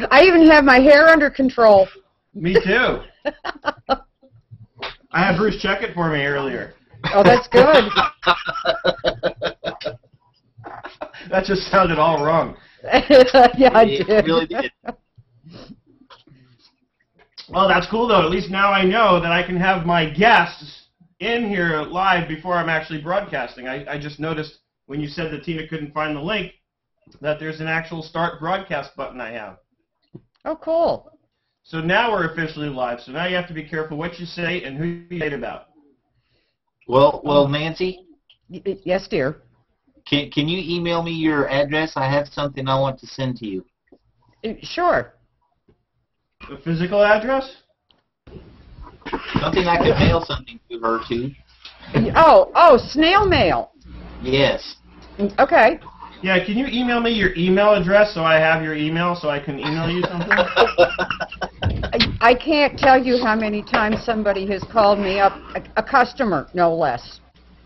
I even have my hair under control. Me too. I had Bruce check it for me earlier. Oh, that's good. That just sounded all wrong. Yeah, I did. It really did. Well, that's cool, though. At least now I know that I can have my guests in here live before I'm actually broadcasting. I just noticed when you said that Tina couldn't find the link that there's an actual start broadcast button I have. Oh, cool. So now we're officially live. So now you have to be careful what you say and who you say it about. Well, Nancy? Yes, dear. Can you email me your address? I have something I want to send to you. Sure. The physical address? Something I could mail something to her to. Oh, snail mail. Yes. Okay. Yeah, can you email me your email address so I have your email so I can email you something? I can't tell you how many times somebody has called me up, a customer, no less.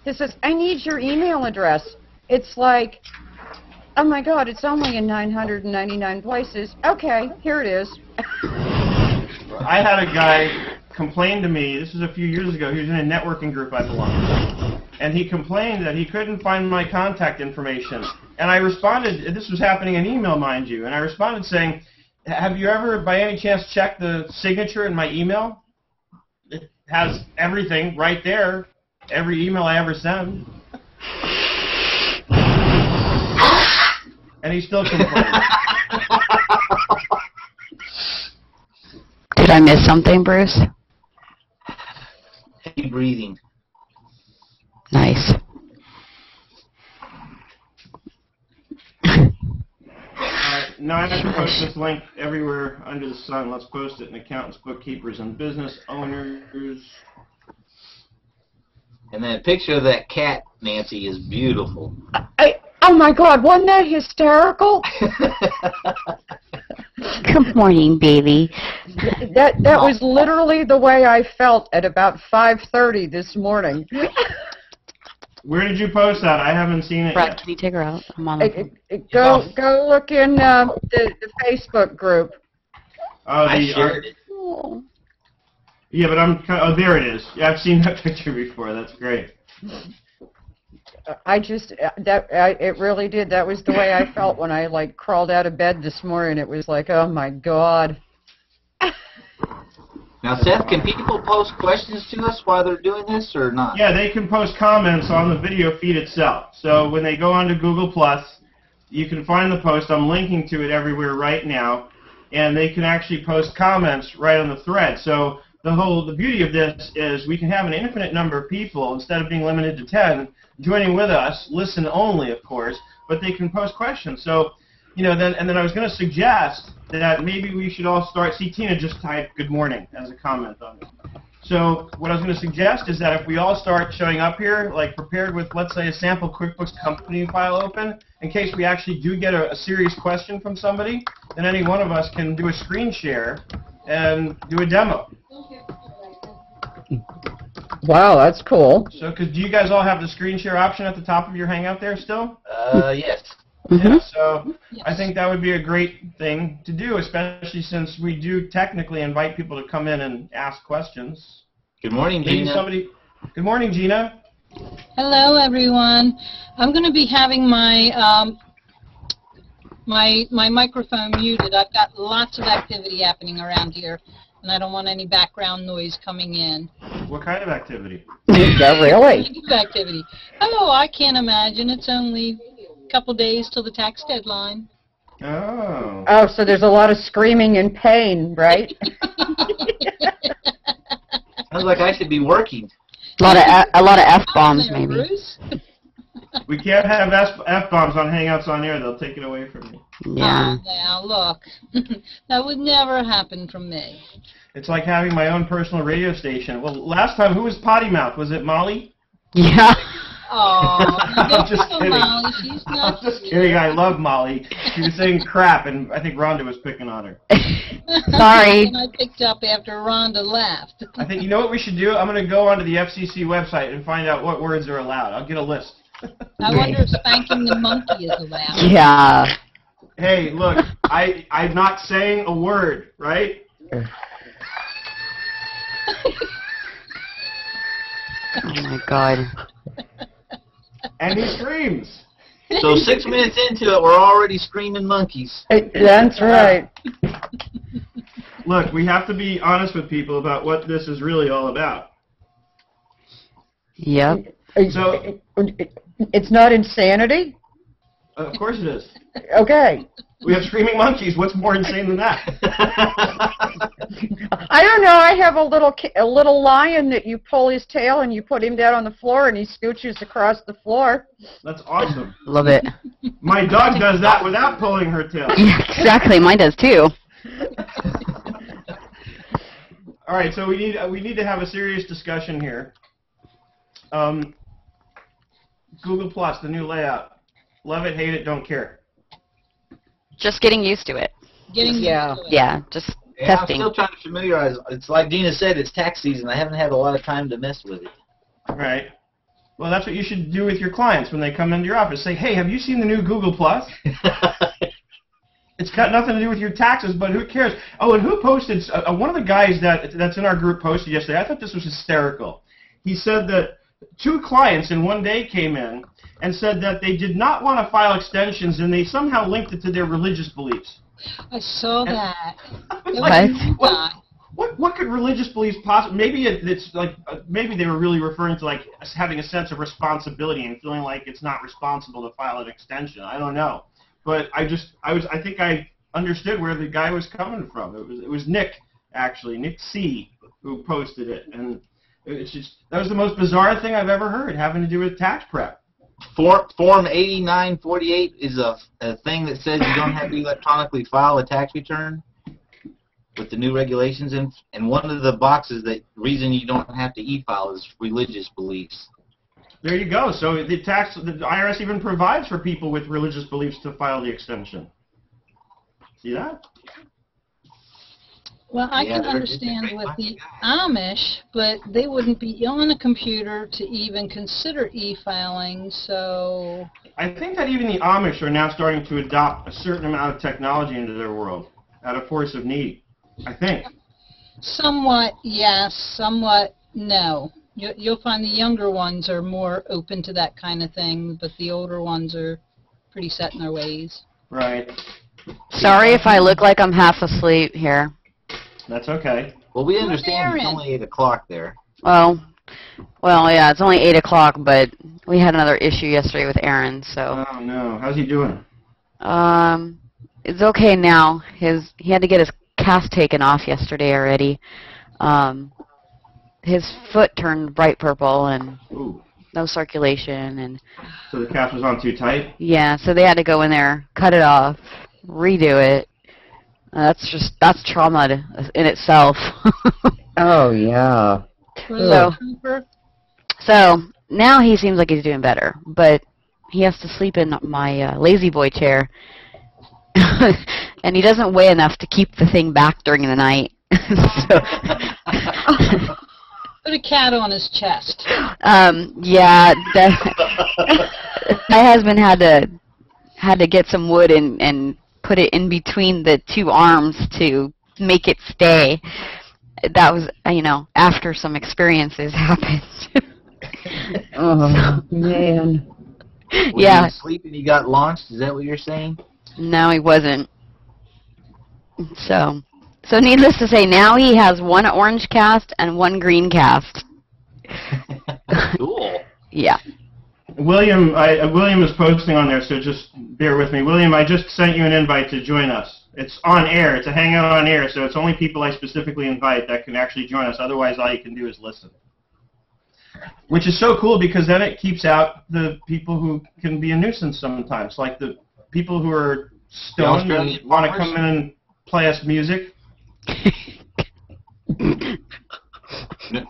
He says, I need your email address. It's like, oh my God, it's only in 999 places. Okay, here it is. I had a guy complain to me, this was a few years ago, he was in a networking group I belonged to, and he complained that he couldn't find my contact information. And I responded, this was happening in email, mind you, and I responded saying, have you ever, by any chance, checked the signature in my email? It has everything right there, every email I ever send. And he still complained. Did I miss something, Bruce? Heavy breathing. Nice. Now I have to post this link everywhere under the sun. Let's post it in accountants, bookkeepers, and business owners. And that picture of that cat, Nancy, is beautiful. Oh my God, wasn't that hysterical? Good morning, baby. That was literally the way I felt at about 5:30 this morning. Where did you post that? I haven't seen it Brett, yet. can you take her out? I'm on. Go look in the Facebook group. Oh, I shared it. Yeah, but oh, there it is. Yeah, I've seen that picture before. That's great. It really did. That was the way I felt when I like crawled out of bed this morning. It was like, oh my God. Now, Seth, can people post questions to us while they're doing this or not? Yeah, they can post comments on the video feed itself. So when they go onto Google+, you can find the post. I'm linking to it everywhere right now. And they can actually post comments right on the thread. So the beauty of this is we can have an infinite number of people, instead of being limited to 10, joining with us, listen only, of course, but they can post questions. So, then I was going to suggest that maybe we should all start. See, Tina just typed good morning as a comment on it. So what I was going to suggest is that if we all start showing up here, like prepared with, let's say, a sample QuickBooks company file open, in case we actually do get a serious question from somebody, then any one of us can do a screen share and do a demo. Wow, that's cool. So, do you guys all have the screen share option at the top of your Hangout there still? Yes. Yeah, so I think that would be a great thing to do, especially since we do technically invite people to come in and ask questions. Good morning, Gina. Good morning, Gina. Hello, everyone. I'm going to be having my my microphone muted. I've got lots of activity happening around here, and I don't want any background noise coming in. What kind of activity? Yeah, really? Activity. Oh, I can't imagine. It's only a couple days till the tax deadline. Oh. Oh, so there's a lot of screaming and pain, right? Sounds like I should be working. A lot of F-bombs, maybe. Bruce? We can't have F-bombs on Hangouts on air. They'll take it away from me. Yeah. Oh, now, look. That would never happen from me. It's like having my own personal radio station. Well, last time, who was Potty Mouth? Was it Molly? Yeah. Oh, I'm just kidding. Molly. She's not I'm just kidding. I love Molly. She was saying crap, and I think Rhonda was picking on her. Sorry. And I picked up after Rhonda left. I think, you know what we should do? I'm going to go onto the FCC website and find out what words are allowed. I'll get a list. I wonder if spanking the monkey is allowed. Yeah. Hey, look, I'm not saying a word, right? Oh my God. And he screams. So 6 minutes into it, we're already screaming monkeys. That's right. Look, we have to be honest with people about what this is really all about. Yep. So, It's not insanity? of course it is. Okay. We have screaming monkeys. What's more insane than that? I don't know. I have a little lion that you pull his tail and you put him down on the floor and he scooches across the floor. That's awesome. Love it. My dog does that without pulling her tail. Yeah, exactly. Mine does too. All right, so we need to have a serious discussion here. Google Plus, the new layout. Love it, hate it, don't care. Just getting used to it. Getting used Yeah. to it. Yeah, just Yeah, I'm testing. still trying to familiarize. It's like Dina said, it's tax season. I haven't had a lot of time to mess with it. Right. Well, that's what you should do with your clients when they come into your office. Say, hey, have you seen the new Google Plus? It's got nothing to do with your taxes, but who cares? Oh, and who posted? One of the guys that's in our group posted yesterday. I thought this was hysterical. He said that 2 clients in one day came in and said that they did not want to file extensions, and they somehow linked it to their religious beliefs. I saw that. It was Like, a new guy. what could religious beliefs possibly? Maybe it's like maybe they were really referring to like having a sense of responsibility and feeling like it's not responsible to file an extension. I don't know, but I think I understood where the guy was coming from. It was Nick actually, Nick C, who posted it, and it's just that was the most bizarre thing I've ever heard having to do with tax prep. Form 8948 is a thing that says you don't have to electronically file a tax return with the new regulations, and one of the boxes that reason you don't have to e-file is religious beliefs. There you go. So the IRS even provides for people with religious beliefs to file the extension. See that? Well, I Yeah, can it's a understand great with bunch the Amish, but they wouldn't be on a computer to even consider e-filing, so... I think that even the Amish are now starting to adopt a certain amount of technology into their world out of force of need. I think. Somewhat yes, somewhat no. You'll find the younger ones are more open to that kind of thing, but the older ones are pretty set in their ways. Right. Sorry if I look like I'm half asleep here. That's okay. Well, we understand it's Aaron. only 8 o'clock there. Well, yeah, it's only 8 o'clock, but we had another issue yesterday with Aaron, so. Oh no. How's he doing? It's okay now. He had to get his cast taken off yesterday already. His foot turned bright purple and Ooh. no circulation, and So the cast was on too tight? yeah, so they had to go in there, cut it off, redo it. That's trauma in itself. Oh, yeah. So now he seems like he's doing better, but he has to sleep in my lazy boy chair, and he doesn't weigh enough to keep the thing back during the night. So, Put a cat on his chest. yeah, my husband had to get some wood and put it in between the 2 arms to make it stay. That was, after some experiences happened. Oh, man. Was Yeah. he asleep and he got launched? Is that what you're saying? No, he wasn't. So needless to say, now he has 1 orange cast and 1 green cast. Cool. Yeah. William is posting on there, so just bear with me. William, I just sent you an invite to join us. It's on air. It's a hangout on air, so it's only people I specifically invite that can actually join us. Otherwise, all you can do is listen. Which is so cool because then it keeps out the people who can be a nuisance sometimes, like the people who are stoned and want to come in and play us music.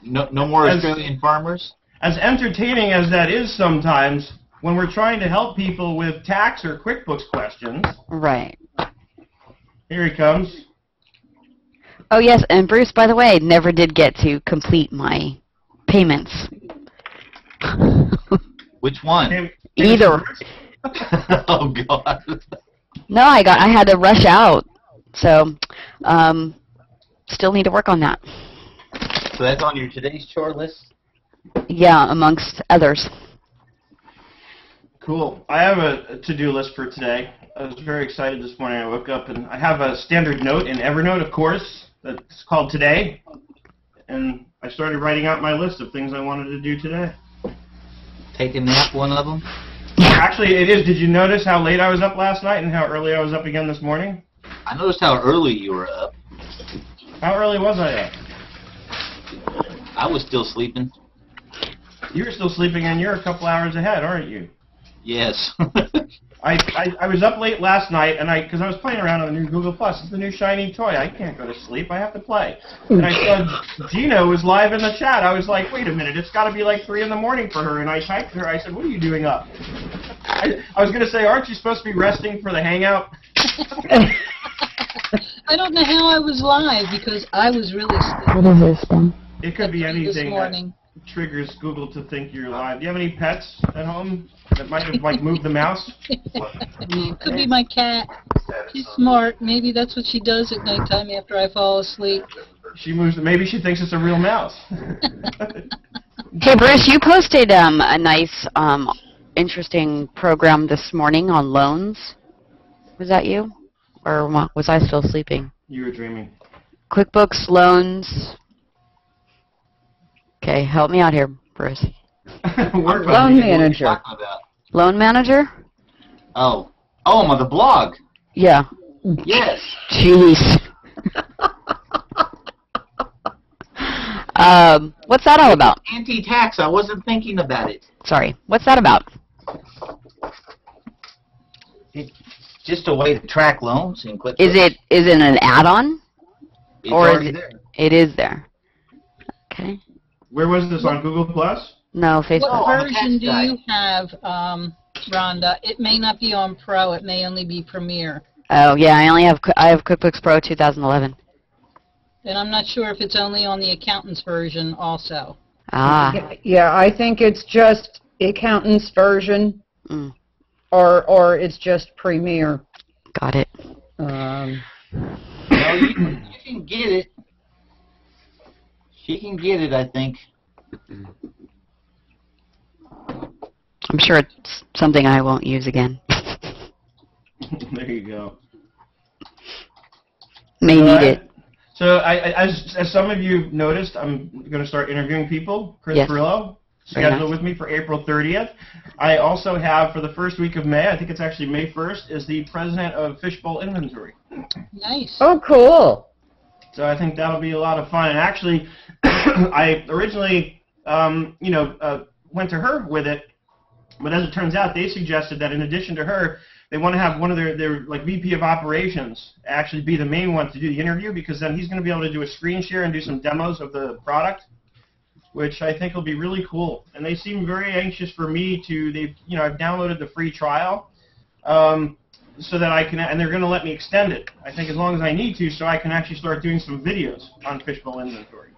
No more Australian farmers? As entertaining as that is sometimes, when we're trying to help people with tax or QuickBooks questions, Right. here he comes. Oh, yes, and Bruce, by the way, never did get to complete my payments. Which one? Hey, Either. Oh, God. No, I had to rush out, so still need to work on that. So that's on your today's chore list? Yeah, amongst others. Cool. I have a to-do list for today. I was very excited this morning. I woke up and I have a standard note in Evernote, of course, that's called Today. And I started writing out my list of things I wanted to do today. Take a nap, one of them? Actually, it is. Did you notice how late I was up last night and how early I was up again this morning? I noticed how early you were up. How early was I up? I was still sleeping. You were still sleeping and you're a couple hours ahead, aren't you? Yes. I was up late last night and because I was playing around on the new Google Plus. It's the new shiny toy. I can't go to sleep. I have to play. And I saw Gina was live in the chat. I was like, wait a minute, it's got to be like 3 in the morning for her. And I typed to her. I said, what are you doing up? I was going to say, aren't you supposed to be resting for the hangout? I don't know how I was live because I was really sleeping. What is this then? It could be This anything that morning. triggers Google to think you're live. Do you have any pets at home that might have like moved the mouse? Could be my cat. She's smart. Maybe that's what she does at nighttime after I fall asleep. She moves. Maybe she thinks it's a real mouse. Hey, Bruce, you posted a nice, interesting program this morning on loans. Was that you? Or was I still sleeping? You were dreaming. QuickBooks, loans. Okay, help me out here, Bruce. Work Loan on me. manager. What are you talking about? Loan manager? Oh, I'm on the blog. Yeah. Yes. Jeez. What's that all about? Anti-tax. I wasn't thinking about it. Sorry. What's that about? It's just a way to track loans in QuickBooks. Is it an add-on? It's or already is there. It is there. Okay. Where was this on Google Plus? No, Facebook. Oh, I'm a Version tax do guy. you have, Rhonda? It may not be on Pro. It may only be Premier. Oh, yeah, I have QuickBooks Pro 2011. And I'm not sure if it's only on the accountant's version also. Ah. Yeah, I think it's just accountant's version, Mm, or it's just Premier. got it. No, you can get it. She can get it, I think. I'm sure it's something I won't use again. There you go. May need it. So as some of you noticed, I'm going to start interviewing people. Chris Yes. Perillo, Very scheduled nice. with me for April 30th. I also have, for the first week of May, I think it's actually May 1st, is the president of Fishbowl Inventory. Nice. Oh, cool. So I think that'll be a lot of fun. And actually, I originally, went to her with it, but as it turns out, they suggested that in addition to her, they want to have one of their like VP of operations actually be the main one to do the interview, because then he's going to be able to do a screen share and do some demos of the product, which I think will be really cool. And they seem very anxious for me to. I've downloaded the free trial, so that I can, and they're going to let me extend it. I think as long as I need to, so I can actually start doing some videos on Fishbowl Inventory.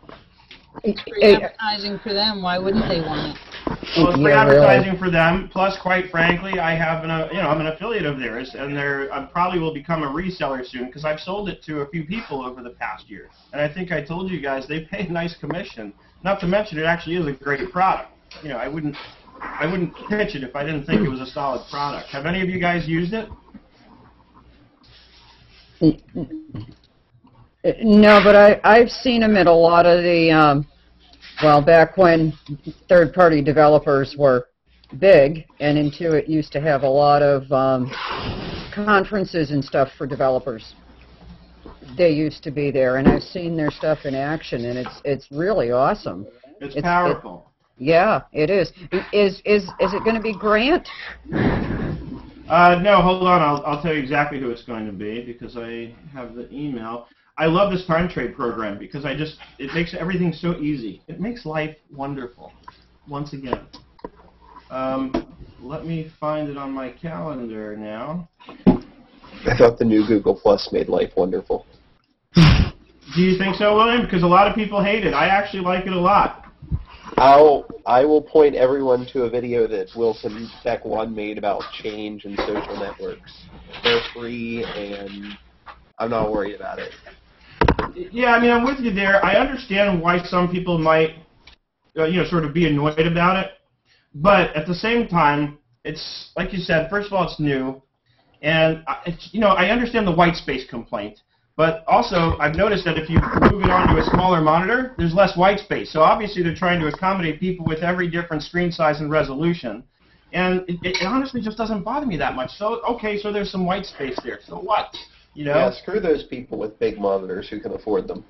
It's free advertising for them. Why wouldn't they want it? Well, it's free Yeah, really. advertising for them. Plus, quite frankly, I have I'm an affiliate of theirs, and I probably will become a reseller soon because I've sold it to a few people over the past year. And I think I told you guys they pay a nice commission. Not to mention, it actually is a great product. I wouldn't pitch it if I didn't think it was a solid product. Have any of you guys used it? No, but I've seen them at a lot of the, back when third-party developers were big, and Intuit used to have a lot of conferences and stuff for developers. They used to be there, and I've seen their stuff in action, and it's really awesome. It's powerful. Yeah, it is. Is it going to be Grant? No, hold on. I'll tell you exactly who it's going to be because I have the email. I love this time trade program because it makes everything so easy. It makes life wonderful. Once again. Let me find it on my calendar now. I thought the new Google Plus made life wonderful. Do you think so, William? Because a lot of people hate it. I actually like it a lot. I will point everyone to a video that Wilson Beck 1 made about change in social networks. They're free, and I'm not worried about it. Yeah, I mean, I'm with you there. I understand why some people might, sort of be annoyed about it. But at the same time, it's, like you said, first of all, it's new. And, I understand the white space complaint. But also, I've noticed that if you move it onto a smaller monitor, there's less white space. So obviously, they're trying to accommodate people with every different screen size and resolution. And it honestly just doesn't bother me that much. So, okay, so there's some white space there. So what? Yeah, screw those people with big monitors who can afford them.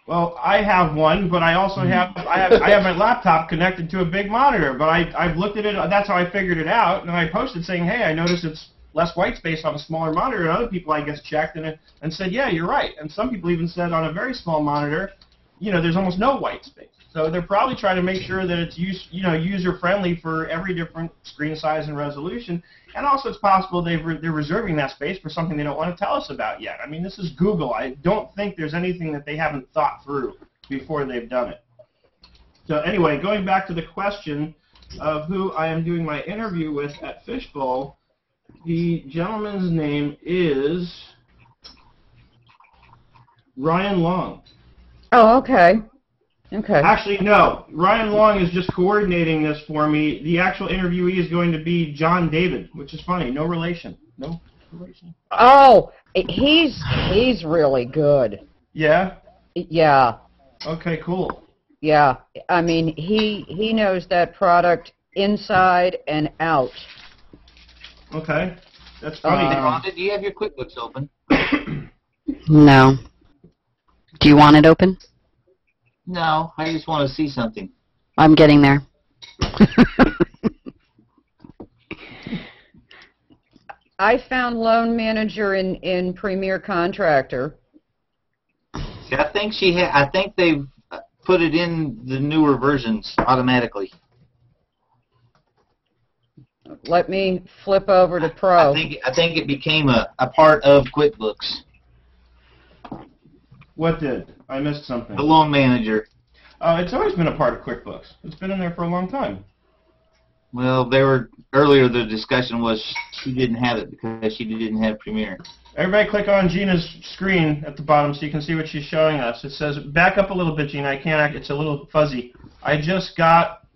Well, I have one, but I also have I have my laptop connected to a big monitor. But I've looked at it. That's how I figured it out. And I posted saying, hey, I noticed it's less white space on a smaller monitor. And other people, I guess, checked and said, yeah, you're right. And some people even said on a very small monitor, there's almost no white space. So they're probably trying to make sure that it's user-friendly for every different screen size and resolution. And also it's possible they're reserving that space for something they don't want to tell us about yet. I mean, this is Google. I don't think there's anything that they haven't thought through before they've done it. So anyway, going back to the question of who I am doing my interview with at Fishbowl, the gentleman's name is Ryan Long. Oh, okay. Okay. Actually, no. Ryan Long is just coordinating this for me. The actual interviewee is going to be John David, which is funny. No relation. No relation. Oh, he's really good. Yeah? Yeah. Okay, cool. Yeah. I mean, he knows that product inside and out. Okay. That's funny. Rhonda, do you have your QuickBooks open? No. Do you want it open? No, I just want to see something. I'm getting there. I found Loan Manager in Premier Contractor. See, I think they've put it in the newer versions automatically. Let me flip over to Pro. I think it became a part of QuickBooks. What did? I missed something. The Loan Manager. It's always been a part of QuickBooks. It's been in there for a long time. Well, earlier the discussion was she didn't have it because she didn't have Premiere. Everybody click on Gina's screen at the bottom so you can see what she's showing us. It says, back up a little bit, Gina. I can't, it's a little fuzzy. I just got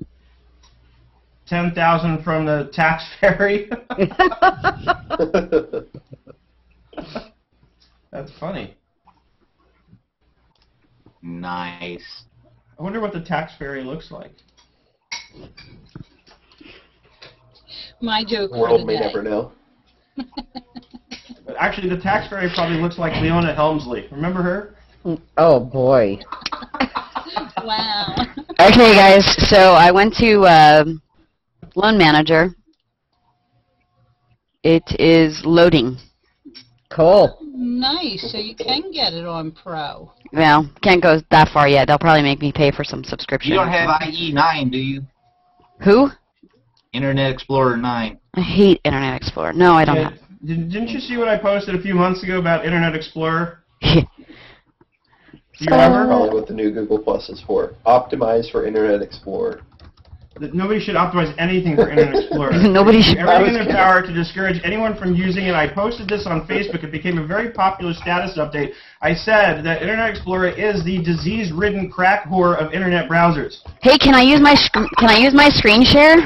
10,000 from the tax fairy. That's funny. Nice. I wonder what the tax fairy looks like. My joke The for world the may day. never know. But actually, the tax fairy probably looks like Leona Helmsley. Remember her? Oh, boy. Wow. Okay, guys, so I went to Loan Manager. It is loading. Cool. Nice. So you can get it on Pro. Well, can't go that far yet. They'll probably make me pay for some subscription. You don't have IE9, do you? Who? Internet Explorer 9. I hate Internet Explorer. No, I don't have. Didn't you see what I posted a few months ago about Internet Explorer? Do you That's remember? probably what the new Google Plus is for. Optimized for Internet Explorer. That nobody should optimize anything for Internet Explorer. Nobody should. Everything in their power to discourage anyone from using it. I posted this on Facebook. It became a very popular status update. I said that Internet Explorer is the disease-ridden crack whore of Internet browsers. Hey, can I use my screen share?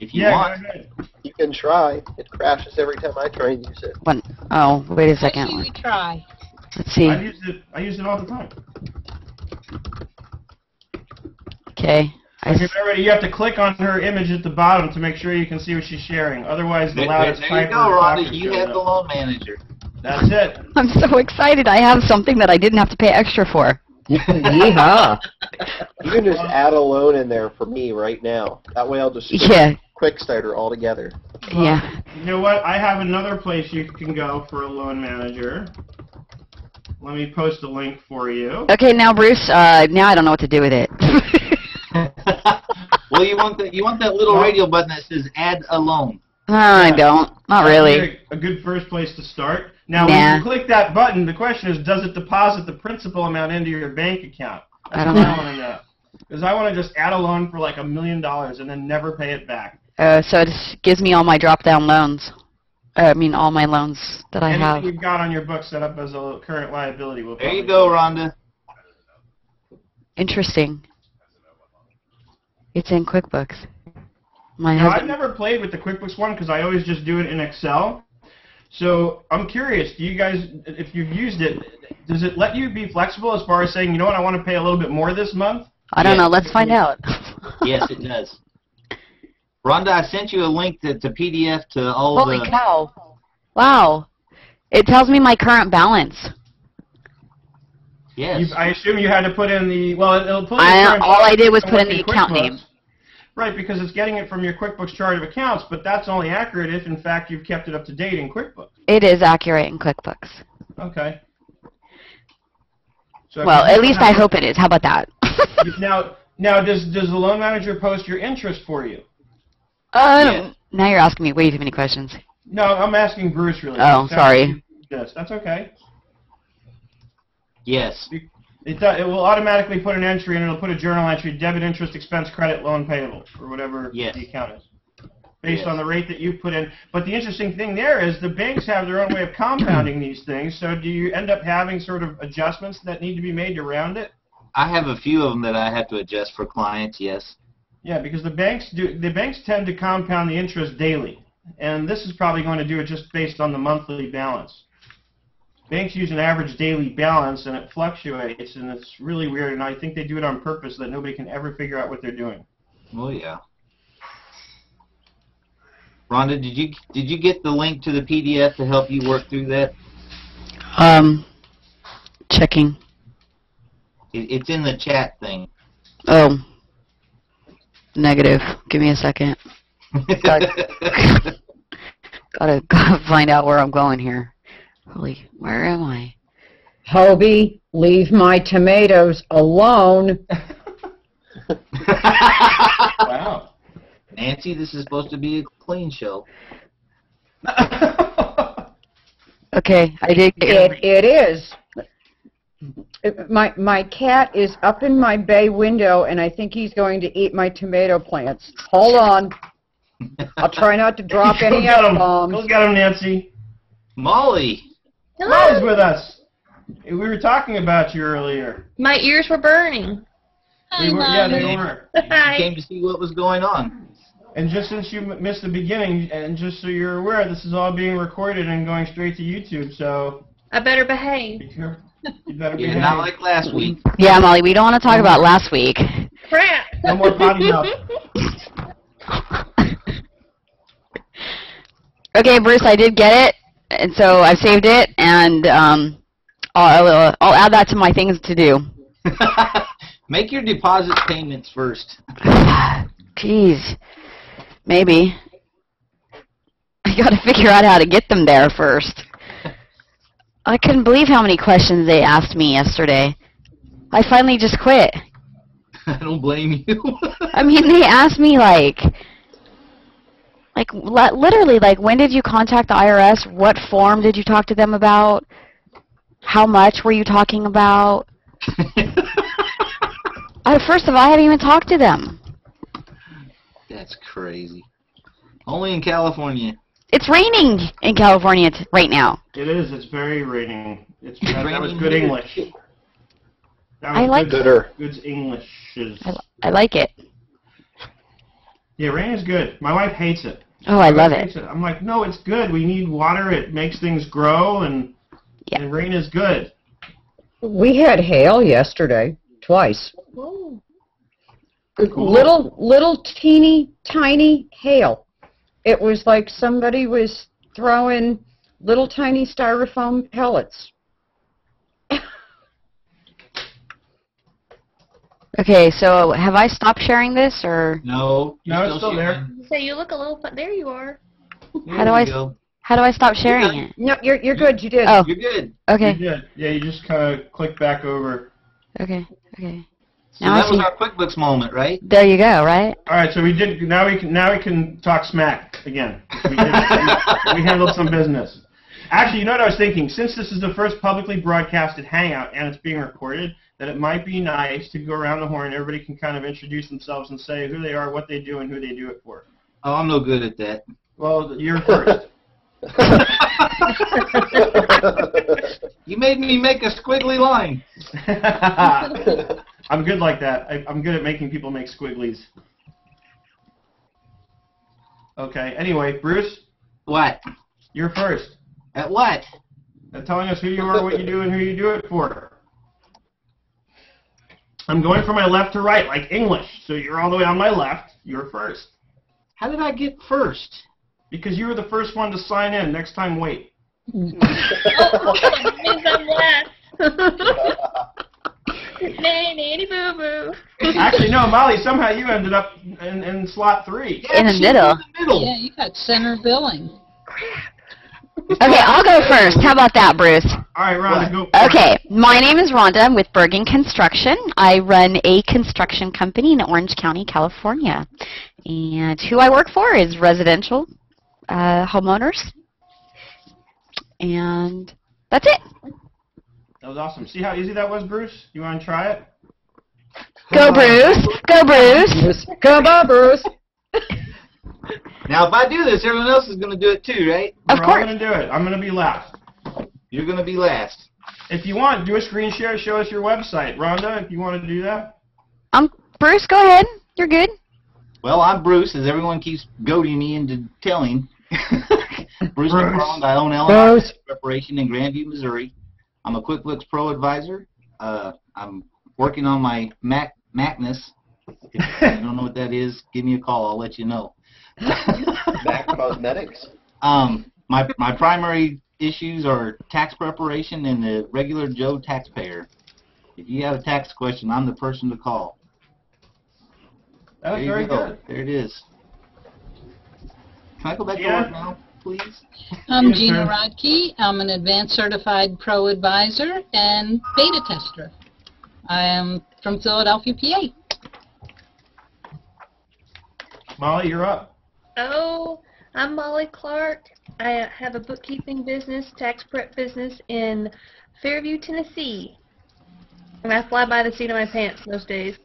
If you Yeah, want. go ahead. You can try. It crashes every time I try and use it. What? Oh, wait a Let's see second. you try. Let's see. I use it all the time. Okay. Okay, everybody, you have to click on her image at the bottom to make sure you can see what she's sharing. Otherwise, the loudest There you typer go, Rhonda. talker You shows have the up. Loan Manager. That's it. I'm so excited. I have something that I didn't have to pay extra for. Yeehaw. You can just add a loan in there for me right now. That way I'll just switch Yeah. Quick Starter altogether. Yeah. You know what? I have another place you can go for a loan manager. Let me post a link for you. Okay, now Bruce. Now I don't know what to do with it. Well, you want that little radio button that says Add a Loan. No, I don't. Not really. That'd be a good first place to start. Now, Nah. when you click that button, the question is, does it deposit the principal amount into your bank account? That's I don't what know. I want to know. Because I want to just add a loan for like $1 million and then never pay it back. So it gives me all my drop-down loans. I mean, all my loans that I have. Anything you've got on your book set up as a current liability will. There you go, Rhonda. Interesting. It's in QuickBooks. My Now, I've husband. never played with the QuickBooks one because I always just do it in Excel. So I'm curious, do you guys, if you've used it, does it let you be flexible as far as saying, you know what, I want to pay a little bit more this month? I don't Yes. know. Let's find out. Yes, it does. Rhonda, I sent you a link to PDF to all Holy the... cow. Wow. It tells me my current balance. Yes. I assume you had to put in the, well, it'll put in the current All I did was balance put in from the account QuickBooks. name. Right, because it's getting it from your QuickBooks chart of accounts, but that's only accurate if, in fact, you've kept it up to date in QuickBooks. It is accurate in QuickBooks. Okay. So if Well, you at least I hope it is. How about that? Now, does the loan manager post your interest for you? Yes. Now you're asking me way too many questions. No, I'm asking Bruce really. Oh, sorry. Yes, that's okay. Yes. It will automatically put an entry and it'll put a journal entry, debit, interest, expense, credit, loan payable, or whatever Yes. the account is, based Yes. on the rate that you put in. But the interesting thing there is the banks have their own way of compounding these things, so do you end up having sort of adjustments that need to be made around it? I have a few of them that I have to adjust for clients, yes. Yeah, because the banks tend to compound the interest daily, and this is probably going to do it just based on the monthly balance. Banks use an average daily balance, and it fluctuates, and it's really weird, and I think they do it on purpose so that nobody can ever figure out what they're doing. Oh, yeah. Rhonda, did you get the link to the PDF to help you work through that? Checking. It's in the chat thing. Oh. Negative. Give me a second. Gotta find out where I'm going here. Holy, where am I? Hobie, leave my tomatoes alone. Wow. Nancy, this is supposed to be a clean show. Okay, I did get It is. My cat is up in my bay window, and I think he's going to eat my tomato plants. Hold on. I'll try not to drop any F-bombs. Go get him, Nancy. Molly! Molly's with us. We were talking about you earlier. My ears were burning. Hi, Yeah, they Mommy. were. You Hi. came to see what was going on. And just since you missed the beginning, and just so you're aware, this is all being recorded and going straight to YouTube, so I better behave. be careful. You better Yeah, behave. not like last week. Yeah, Molly, we don't want to talk about last week. Crap. No more potty mouth. Okay, Bruce, I did get it, and so I saved it, and I'll add that to my things to do. Make your deposit payments first. Jeez, maybe. I gotta figure out how to get them there first. I couldn't believe how many questions they asked me yesterday. I finally just quit. I don't blame you. I mean, they asked me like literally, like, when did you contact the IRS? What form did you talk to them about? How much were you talking about? First of all, I haven't even talked to them. That's crazy. Only in California. It's raining in California right now. It is. It's very raining. That was raining good here. English. That I was like good English. I like it. Yeah, rain is good. My wife hates it. Oh, I love Hates it. I'm like, no, it's good. We need water. It makes things grow, and Yeah. and rain is good. We had hail yesterday, twice. Whoa. Cool. Little teeny tiny hail. It was like somebody was throwing little tiny styrofoam pellets. Okay, so have I stopped sharing this, or No. No, you're it's still there. sharing. So you look a little fun. There you are. How do I- Go. how do I stop sharing it? No, you're good. You did. Oh, You're good. okay, You did. Yeah, you just kind of click back over. okay. So Now I that was see. our QuickBooks moment, right? There you go, right? All right, so we did. Now we can talk smack again. We handled some business. Actually, you know what I was thinking? Since this is the first publicly broadcasted Hangout and it's being recorded, that it might be nice to go around the horn. Everybody can kind of introduce themselves and say who they are, what they do, and who they do it for. Oh, I'm no good at that. Well, you're first. You made me make a squiggly line. I'm good like that. I'm good at making people make squigglies. Okay, anyway, Bruce, What? you're first. At what? At telling us who you are, what you do, and who you do it for. I'm going from my left to right, like English. So you're all the way on my left. You're first. How did I get first? Because you were the first one to sign in. Next time, wait. Oh, that means I'm last. Nanny boo boo. Actually, no, Molly, somehow you ended up in slot 3. In the middle. Yeah, you got center billing. Okay, I'll go first. How about that, Bruce? All right, Rhonda, go. Okay, my name is Rhonda. I'm with Bergen Construction. I run a construction company in Orange County, California. And who I work for is residential homeowners. And that's it. That was awesome. See how easy that was, Bruce? You want to try it? Go, Bruce. Go, Bruce. Come on, Bruce. Now, if I do this, everyone else is going to do it too, right? Of We're all course. going to do it. I'm going to be last. You're going to be last. If you want, do a screen share, show us your website. Rhonda, if you want to do that. Bruce, go ahead. You're good. Well, I'm Bruce, as everyone keeps goading me into telling. Bruce McFarland. I own L&R Tax Preparation in Grandview, Missouri. I'm a QuickBooks Pro advisor. I'm working on my Macness. If you don't know what that is, give me a call. I'll let you know. Mac Cosmetics. My primary issues are tax preparation and the regular Joe taxpayer. If you have a tax question, I'm the person to call. That was There you very go. good. There it is. Can I go back to Yeah. work now, please? I'm Yes, Gina ma'am. Rodkey. I'm an advanced certified pro advisor and beta tester. I am from Philadelphia, PA. Molly, you're up. Oh, I'm Molly Clark. I have a bookkeeping business, tax prep business in Fairview, Tennessee. And I fly by the seat of my pants most days.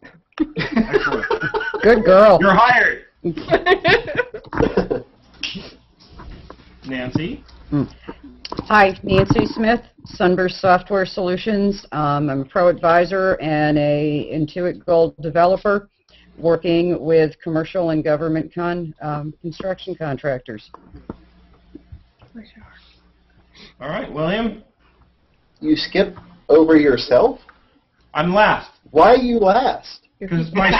Excellent. Good girl. You're hired. Nancy. Hi, Nancy Smith, Sunburst Software Solutions. I'm a pro advisor and a Intuit Gold developer working with commercial and government construction contractors. All right, William. You skip over yourself? I'm last Why are you last? because it's my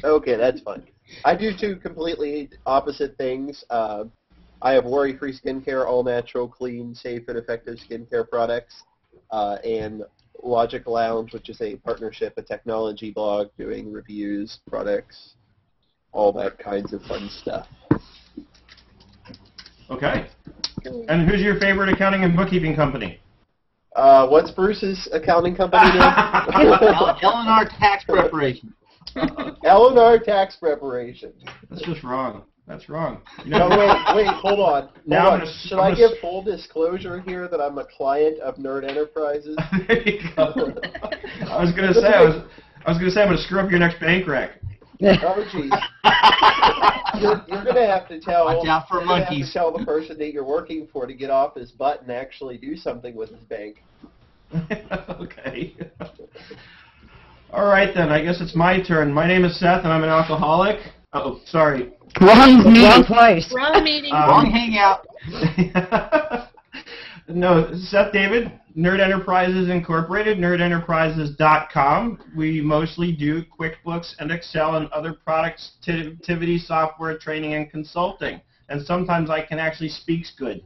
show. Okay, that's fine. I do two completely opposite things. I have worry-free skincare, all-natural, clean, safe, and effective skincare products, and Logic Lounge, which is a partnership, a technology blog doing reviews, products, all that kinds of fun stuff. Okay. And who's your favorite accounting and bookkeeping company? What's Bruce's accounting company name? L&R Tax Preparation. L&R Tax Preparation. That's just wrong. That's wrong. You No, know, wait, hold on. Now Hold I'm on. gonna- Should I'm I gonna- give full disclosure here that I'm a client of Nerd Enterprises? there you go. I was gonna say I'm gonna screw up your next bank rec. Oh, geez. You're going to have to tell. Watch out for you're gonna have monkeys. to tell the person that you're working for to get off his butt and actually do something with his bank. Okay. All right then. I guess it's my turn. My name is Seth, and I'm an alcoholic. Oh, sorry. Wrong place. Wrong meeting. Wrong hangout. No, Seth David, Nerd Enterprises Incorporated, nerdenterprises.com. We mostly do QuickBooks and Excel and other productivity software training and consulting. And sometimes I can actually speak good.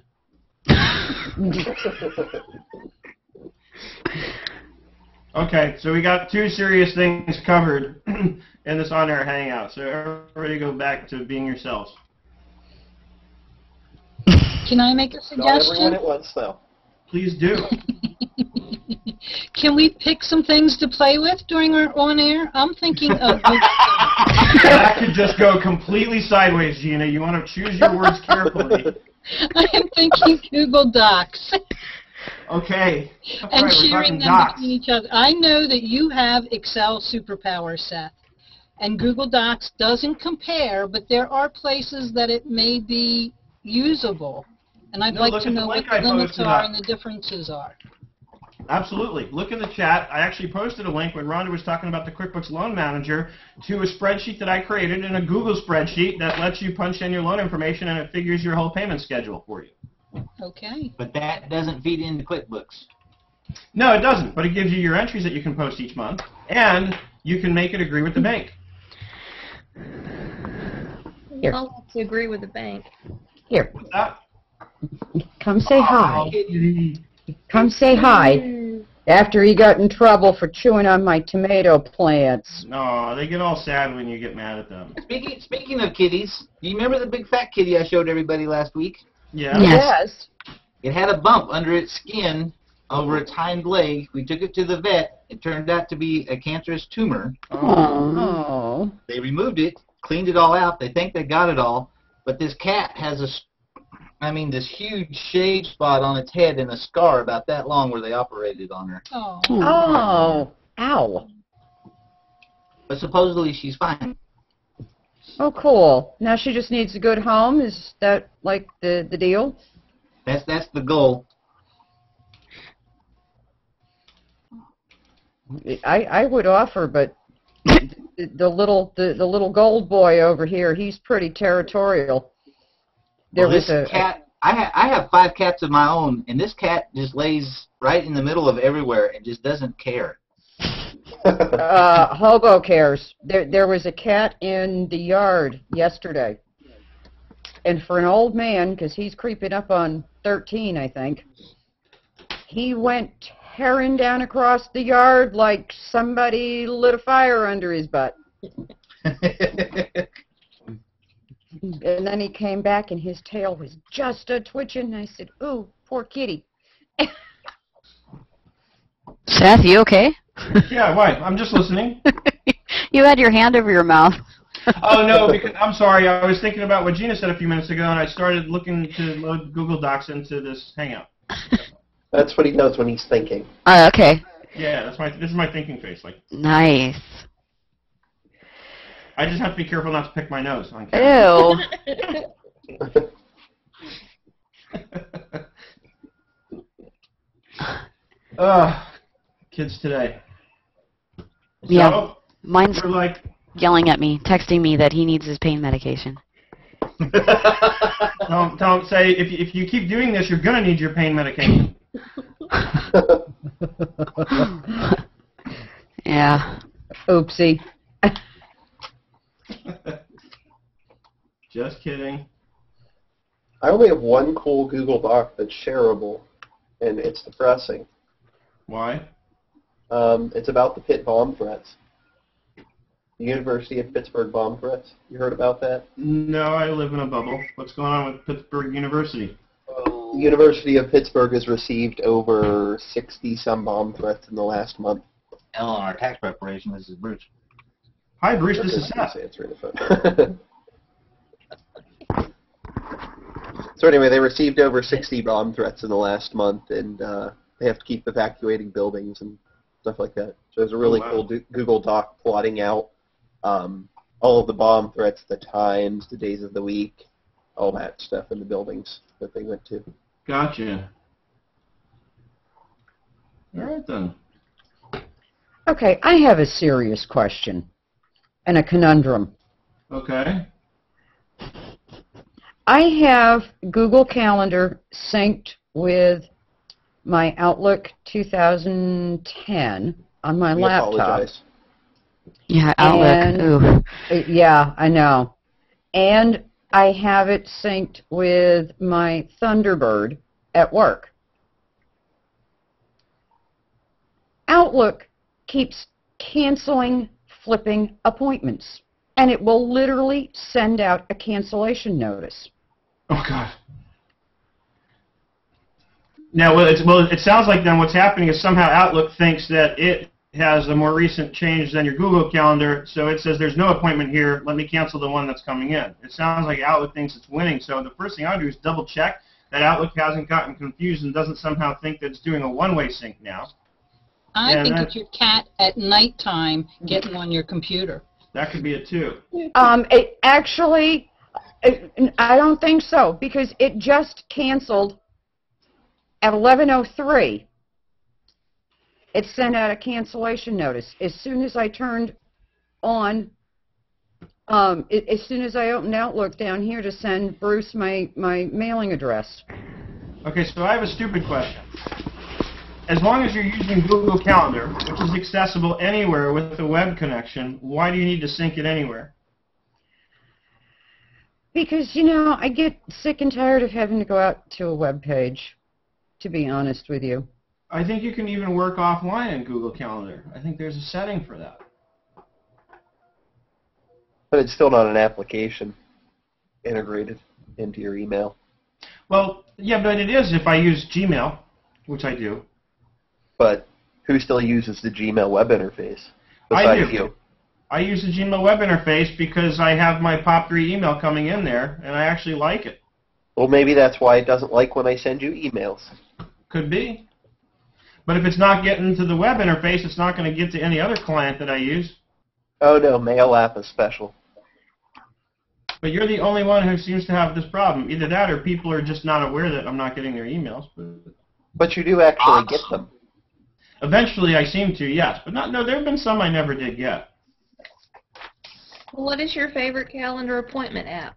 Okay, so we got two serious things covered in this on-air hangout. So everybody go back to being yourselves. Can I make a Not everyone suggestion? at once, though. Please do. Can we pick some things to play with during our on-air? I'm thinking of... That could just go completely sideways, Gina. You want to choose your words carefully. I am thinking Google Docs. Okay. And All right, we're sharing talking them docs. between each other. I know that you have Excel superpower, Seth, and Google Docs doesn't compare, but there are places that it may be usable, and I'd No, like look to at the know what link the I limits posted are up. and the differences are. Absolutely. Look in the chat. I actually posted a link when Rhonda was talking about the QuickBooks Loan Manager to a spreadsheet that I created in a Google spreadsheet that lets you punch in your loan information and it figures your whole payment schedule for you. Okay. But that doesn't feed into QuickBooks. No, it doesn't, but it gives you your entries that you can post each month, and you can make it agree with the bank. Here. I'll have to agree with the bank. Here, What's that? come say hi. Kitty. Come say hi. After he got in trouble for chewing on my tomato plants. No, they get all sad when you get mad at them. Speaking of kitties, do you remember the big fat kitty I showed everybody last week? Yeah. Yes. It had a bump under its skin over its hind leg. We took it to the vet. It turned out to be a cancerous tumor. Oh. They removed it, cleaned it all out. They think they got it all, but this cat has this huge shave spot on its head and a scar about that long where they operated on her. Oh. Oh. Ow. But supposedly she's fine. Oh, cool. Now she just needs a good home? Is that, like, the deal? That's the goal. I would offer, but the little gold boy over here, he's pretty territorial. There Well, was this cat. I have 5 cats of my own, and this cat just lays right in the middle of everywhere and just doesn't care. Hobo cares. There was a cat in the yard yesterday, and for an old man, because he's creeping up on 13, I think, he went tearing down across the yard like somebody lit a fire under his butt. And then he came back and his tail was just a twitching. I said, "Ooh, poor kitty." Seth, you okay? Yeah, why? I'm just listening. You had your hand over your mouth. Oh, no, because I'm sorry. I was thinking about what Gina said a few minutes ago, and I started looking to load Google Docs into this Hangout. That's what he does when he's thinking. Okay. Yeah, this is my thinking face. Like, Nice. I just have to be careful not to pick my nose on camera. Ew. Kids today. Yeah. So, Mine's we're like, yelling at me, texting me that he needs his pain medication. don't say, if you keep doing this, you're going to need your pain medication. Yeah. Oopsie. Just kidding. I only have one cool Google Doc that's shareable, and it's depressing. Why? It's about the Pitt bomb threats. The University of Pittsburgh bomb threats. You heard about that? No, I live in a bubble. What's going on with Pittsburgh University? The University of Pittsburgh has received over 60-some bomb threats in the last month. On our tax preparation, this is Bruce. Hi, Bruce. This is Seth. Answering the phone. So anyway, they received over 60 bomb threats in the last month, and they have to keep evacuating buildings and stuff like that. So there's a really cool Google Doc plotting out all of the bomb threats, the times, the days of the week, all that stuff in the buildings that they went to. Gotcha. All right, then. Okay, I have a serious question and a conundrum. Okay. I have Google Calendar synced with my Outlook 2010 on my We laptop. apologize. Yeah, Outlook. Ooh. Yeah, I know. And I have it synced with my Thunderbird at work. Outlook keeps canceling flipping appointments, and it will literally send out a cancellation notice. Oh, God. Now, it sounds like then what's happening is somehow Outlook thinks that it has a more recent change than your Google Calendar, so it says there's no appointment here. Let me cancel the one that's coming in. It sounds like Outlook thinks it's winning, so the first thing I do is double check that Outlook hasn't gotten confused and doesn't somehow think that it's doing a one-way sync now. I think it's your cat at nighttime getting on your computer. That could be it too. I don't think so, because it just canceled at 11:03. It sent out a cancellation notice. As soon as I turned on, as soon as I opened Outlook down here to send Bruce my mailing address. Okay, so I have a stupid question. As long as you're using Google Calendar, which is accessible anywhere with a web connection, why do you need to sync it anywhere? Because, you know, I get sick and tired of having to go out to a web page, to be honest with you. I think you can even work offline in Google Calendar. I think there's a setting for that. But it's still not an application integrated into your email. Well, yeah, but it is if I use Gmail, which I do. But who still uses the Gmail web interface I besides do. you? I use the Gmail web interface because I have my POP3 email coming in there, and I actually like it. Well, maybe that's why it doesn't like when I send you emails. Could be. But if it's not getting to the web interface, it's not going to get to any other client that I use. Oh no, Mail app is special. But you're the only one who seems to have this problem. Either that or people are just not aware that I'm not getting their emails. But you do actually get them. Eventually I seem to, yes. But no, there have been some I never did get. What is your favorite calendar appointment app?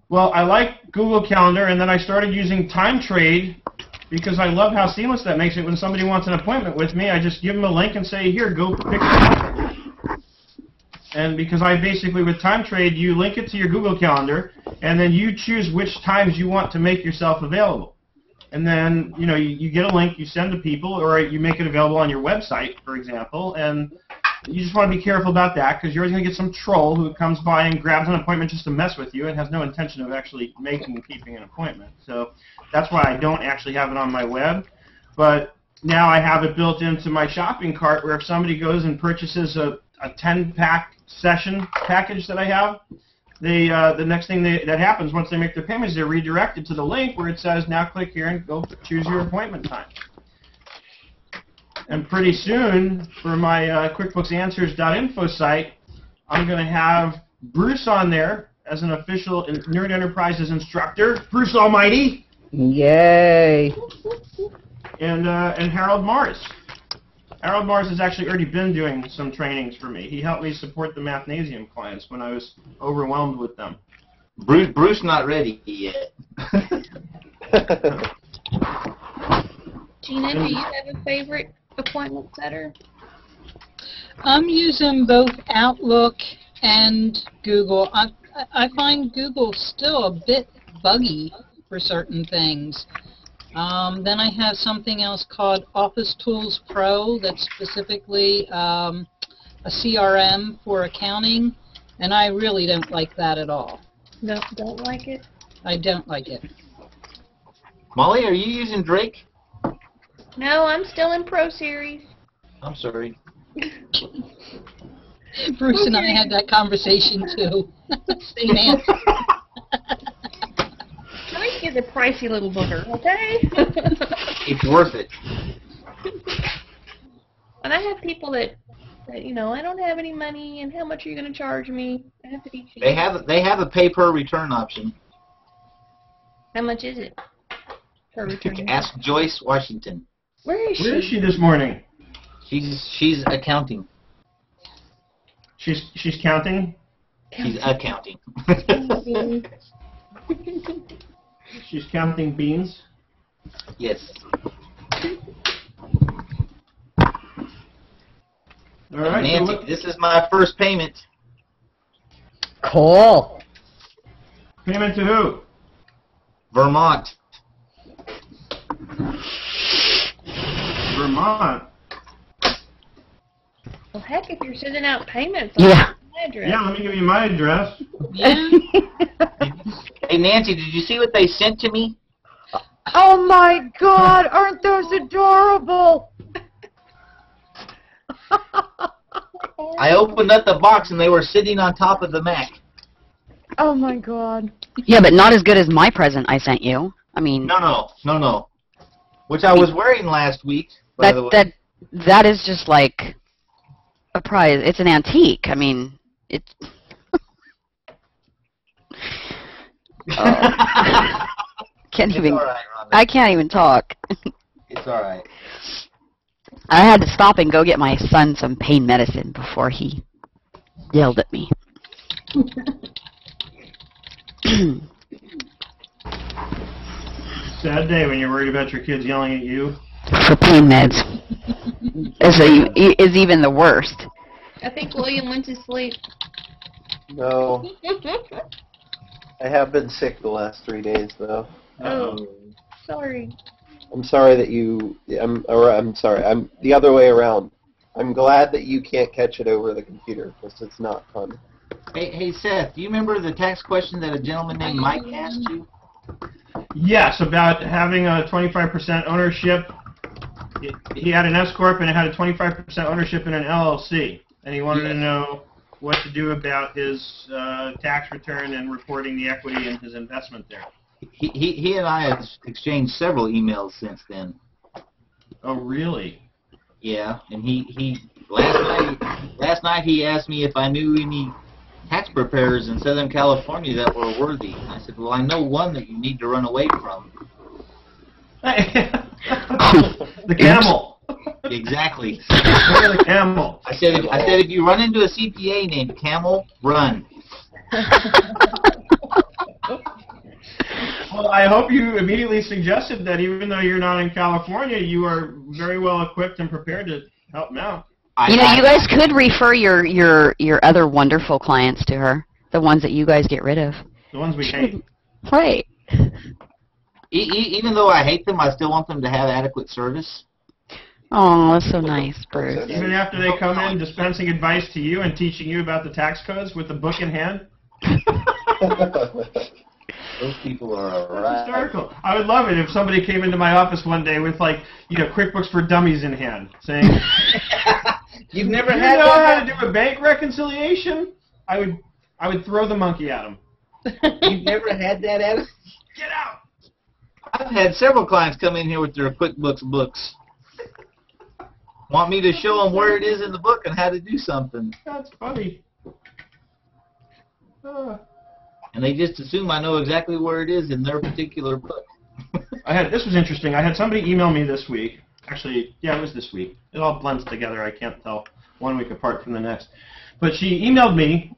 Well, I like Google Calendar, and then I started using Time Trade because I love how seamless that makes it. When somebody wants an appointment with me, I just give them a link and say, here, go pick it up. And because I basically, with Time Trade, you link it to your Google Calendar, and then you choose which times you want to make yourself available. And then, you know, you get a link, you send to people, or you make it available on your website, for example, and you just want to be careful about that because you're always going to get some troll who comes by and grabs an appointment just to mess with you and has no intention of actually making and keeping an appointment. So that's why I don't actually have it on my web. But now I have it built into my shopping cart where if somebody goes and purchases a 10-pack session package that I have, the next thing that happens once they make their payments, they're redirected to the link where it says, now click here and go choose your appointment time. And pretty soon, for my QuickBooksAnswers.info site, I'm going to have Bruce on there as an official Nerd Enterprises instructor. Bruce Almighty! Yay! And Harold Mars. Harold Mars has actually already been doing some trainings for me. He helped me support the Mathnasium clients when I was overwhelmed with them. Bruce not ready yet. Gina, do you have a favorite appointment setter? I'm using both Outlook and Google. I find Google still a bit buggy for certain things. Then I have something else called Office Tools Pro that's specifically a CRM for accounting, and I really don't like that at all. No, don't like it? I don't like it. Molly, are you using Drake? No, I'm still in Pro Series. I'm sorry. Bruce and I had that conversation too. Same answer. Drake is a pricey little booger, okay? It's worth it. And I have people that, you know, I don't have any money, and how much are you going to charge me? I have to be cheap. They have a pay per return option. How much is it? Per return? Ask Joyce Washington. Where is she? Where is she this morning? She's accounting. She's counting? She's accounting. She's counting beans? Yes. All right. Nancy, this is my first payment. Cool. Payment to who? Vermont. Vermont. Well, heck, if you're sending out payments, Yeah. my address. Yeah, let me give you my address. Yeah. Hey, Nancy, did you see what they sent to me? Oh my God, aren't those adorable? I opened up the box and they were sitting on top of the Mac. Oh my God. Yeah, but not as good as my present I sent you. I mean, No. Which I was wearing last week, by the way. that is just like a prize. It's an antique. I mean, it's. Can't even. All right, Rhonda. I can't even talk. It's all right. I had to stop and go get my son some pain medicine before he yelled at me. Sad day when you're worried about your kids yelling at you. For pain meds is even the worst. I think William went to sleep. No. I have been sick the last 3 days, though. Oh, sorry. I'm sorry that you... I'm sorry. I'm the other way around. I'm glad that you can't catch it over the computer, because it's not fun. Hey, Seth, do you remember the tax question that a gentleman named Mike asked you? Yes, about having a 25% ownership. He had an S-Corp and it had a 25% ownership in an LLC. And he wanted to know what to do about his tax return and reporting the equity in his investment there. He and I have exchanged several emails since then. Oh, really? Yeah, and he last night he asked me if I knew any tax preparers in Southern California that were worthy. I said, well, I know one that you need to run away from. The camel. Exactly. The camel. I said if you run into a CPA named Camel, run. Well, I hope you immediately suggested that even though you're not in California, you are very well equipped and prepared to help them out. You know, you guys could refer your other wonderful clients to her, the ones that you guys get rid of. The ones we hate. Right. Even though I hate them, I still want them to have adequate service. Oh, that's so nice, Bruce. Even after they come in dispensing advice to you and teaching you about the tax codes with the book in hand? Those people are That's alright. hysterical. I would love it if somebody came into my office one day with, like, QuickBooks for Dummies in hand, saying, You've never "You had know that? how to do a bank reconciliation?" I would throw the monkey at him. You've never had that, Adam? Get out! I've had several clients come in here with their QuickBooks books. Want me to show them where it is in the book and how to do something. That's funny. And they just assume I know exactly where it is in their particular book. This was interesting. I had somebody email me this week. Actually, yeah, it was this week. It all blends together. I can't tell one week apart from the next. But she emailed me.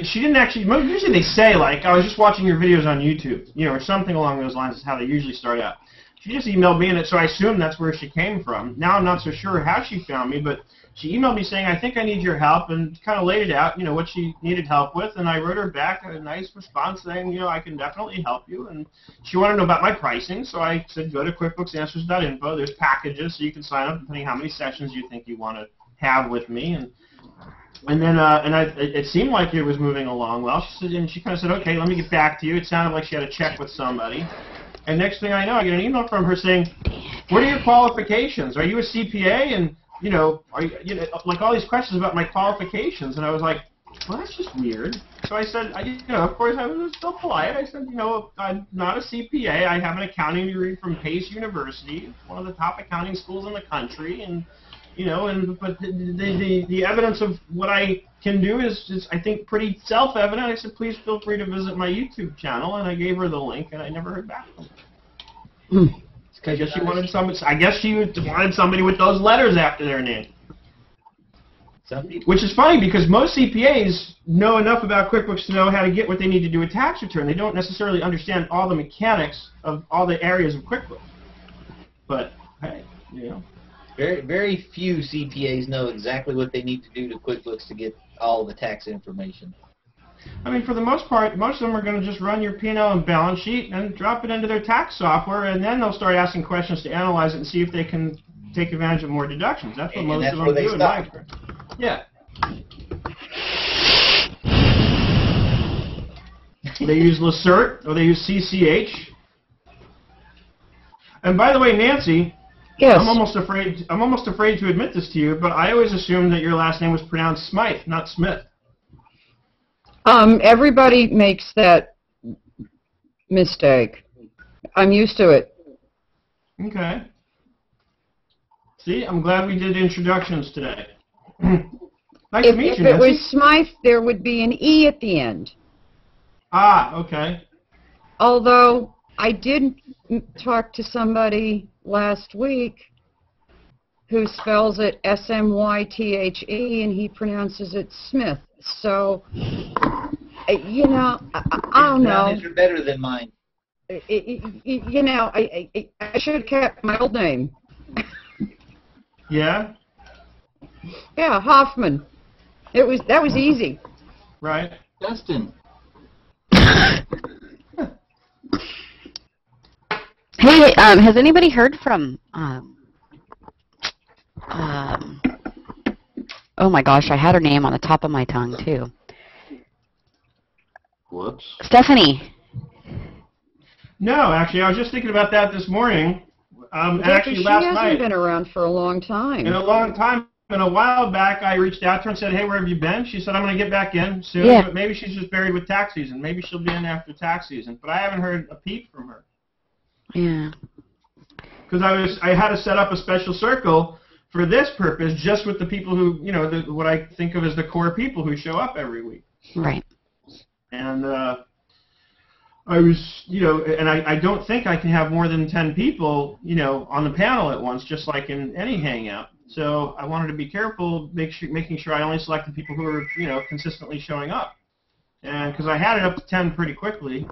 She didn't actually. Usually they say, like, I was just watching your videos on YouTube, or something along those lines is how they usually start out. She just emailed me, and so I assume that's where she came from. Now I'm not so sure how she found me, but she emailed me saying, I think I need your help, and kind of laid it out, what she needed help with, and I wrote her back a nice response saying, I can definitely help you, and she wanted to know about my pricing, so I said, go to QuickBooksAnswers.info. There's packages, so you can sign up depending how many sessions you think you want to have with me, and then it seemed like it was moving along well. She said, and she kind of said, okay, let me get back to you. It sounded like she had a check with somebody. And next thing I know, I get an email from her saying, what are your qualifications? Are you a CPA? And, are you, like all these questions about my qualifications. And I was like, well, that's just weird. So I said, of course, I was still polite. I said, I'm not a CPA. I have an accounting degree from Pace University, one of the top accounting schools in the country. And, but the evidence of what I can do is I think, pretty self-evident. I said, please feel free to visit my YouTube channel, and I gave her the link, and I never heard back from her. I guess she wanted somebody with those letters after their name. Which is funny, because most CPAs know enough about QuickBooks to know how to get what they need to do with tax return. They don't necessarily understand all the mechanics of all the areas of QuickBooks. But, hey, Very, very few CPAs know exactly what they need to do to QuickBooks to get all the tax information. I mean, for the most part, most of them are going to just run your P&L and balance sheet and drop it into their tax software, and then they'll start asking questions to analyze it and see if they can take advantage of more deductions. That's what most of them do in my experience. Yeah. They use Lacert or they use CCH. And by the way, Nancy, Yes. I'm almost afraid to admit this to you, but I always assumed that your last name was pronounced Smythe, not Smith. Everybody makes that mistake. I'm used to it. Okay. See, I'm glad we did introductions today. Nice to meet you, If it Nancy. was Smythe, there would be an E at the end. Ah, okay. Although I did talk to somebody last week who spells it S-M-Y-T-H-E, and he pronounces it Smith. So, you know, I don't know. His are better than mine. You know, I should have kept my old name. Yeah? Yeah, Hoffman. That was easy. Right. Dustin. Hey, has anybody heard from, oh my gosh, I had her name on the top of my tongue, too. Whoops. Stephanie. No, actually, I was just thinking about that this morning. And actually, She last hasn't night, been around for a long time. in a long time, and a while back, I reached out to her and said, hey, where have you been? She said, I'm going to get back in soon, Yeah. but maybe she's just buried with tax season. Maybe she'll be in after tax season. But I haven't heard a peep from her. Yeah. Because I had to set up a special circle for this purpose, just with the people who, you know, what I think of as the core people who show up every week. Right. And I was, you know, and I don't think I can have more than 10 people, you know, on the panel at once, just like in any hangout. So I wanted to be careful, making sure I only selected people who are, you know, consistently showing up. And because I had it up to 10 pretty quickly.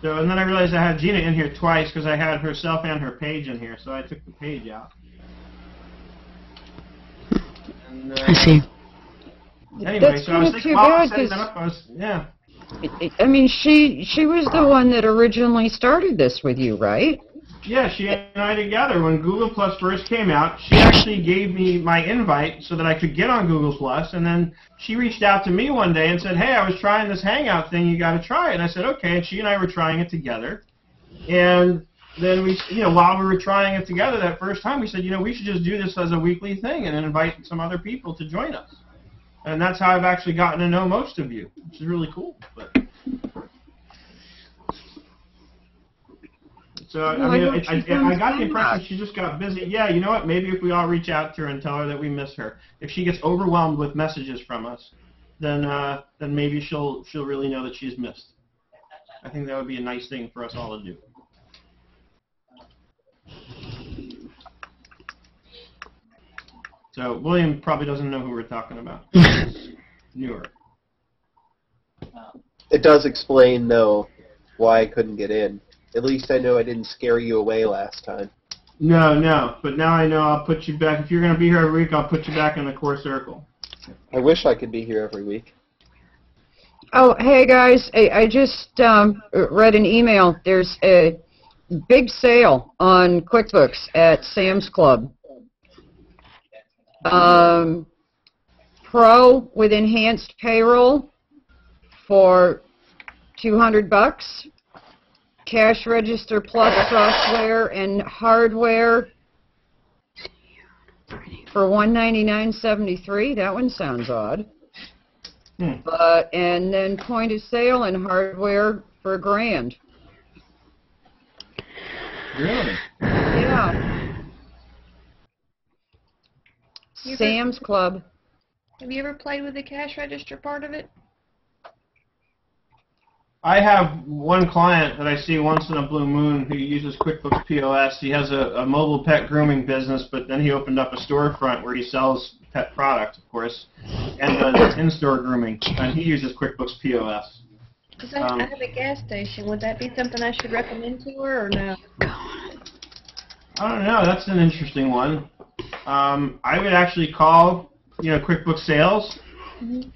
So, and then I realized I had Gina in here twice because I had herself and her page in here, so I took the page out. And, I see. Anyway, That's so I was kinda thinking, too while I bad, was setting 'cause- that up, yeah. I mean, she was the one that originally started this with you, right? Yeah, she and I together, when Google Plus first came out, she actually gave me my invite so that I could get on Google Plus, and then she reached out to me one day and said, hey, I was trying this Hangout thing, you got to try it. And I said, okay, and she and I were trying it together. And then we, you know, while we were trying it together that first time, we said, you know, we should just do this as a weekly thing and then invite some other people to join us. And that's how I've actually gotten to know most of you, which is really cool. But so, I mean, I got the impression she just got busy. Yeah, you know what? Maybe if we all reach out to her and tell her that we miss her. If she gets overwhelmed with messages from us, then maybe she'll really know that she's missed. I think that would be a nice thing for us all to do. So William probably doesn't know who we're talking about. Newer. It does explain, though, why I couldn't get in. At least I know I didn't scare you away last time. No, but now I know I'll put you back. If you're going to be here every week, I'll put you back in the core circle. I wish I could be here every week. Oh, hey guys, I just read an email. There's a big sale on QuickBooks at Sam's Club. Pro with enhanced payroll for $200. Cash Register Plus software and hardware for $199.73. That one sounds odd. And then point of sale and hardware for $1,000. Really? Yeah. Sam's Club. Have you ever played with the cash register part of it? I have one client that I see once in a blue moon who uses QuickBooks POS. He has a mobile pet grooming business, but then he opened up a storefront where he sells pet products, of course, and does in-store grooming, and he uses QuickBooks POS. Because I have a gas station. Would that be something I should recommend to her, or no? I don't know. That's an interesting one. I would actually call, you know, QuickBooks Sales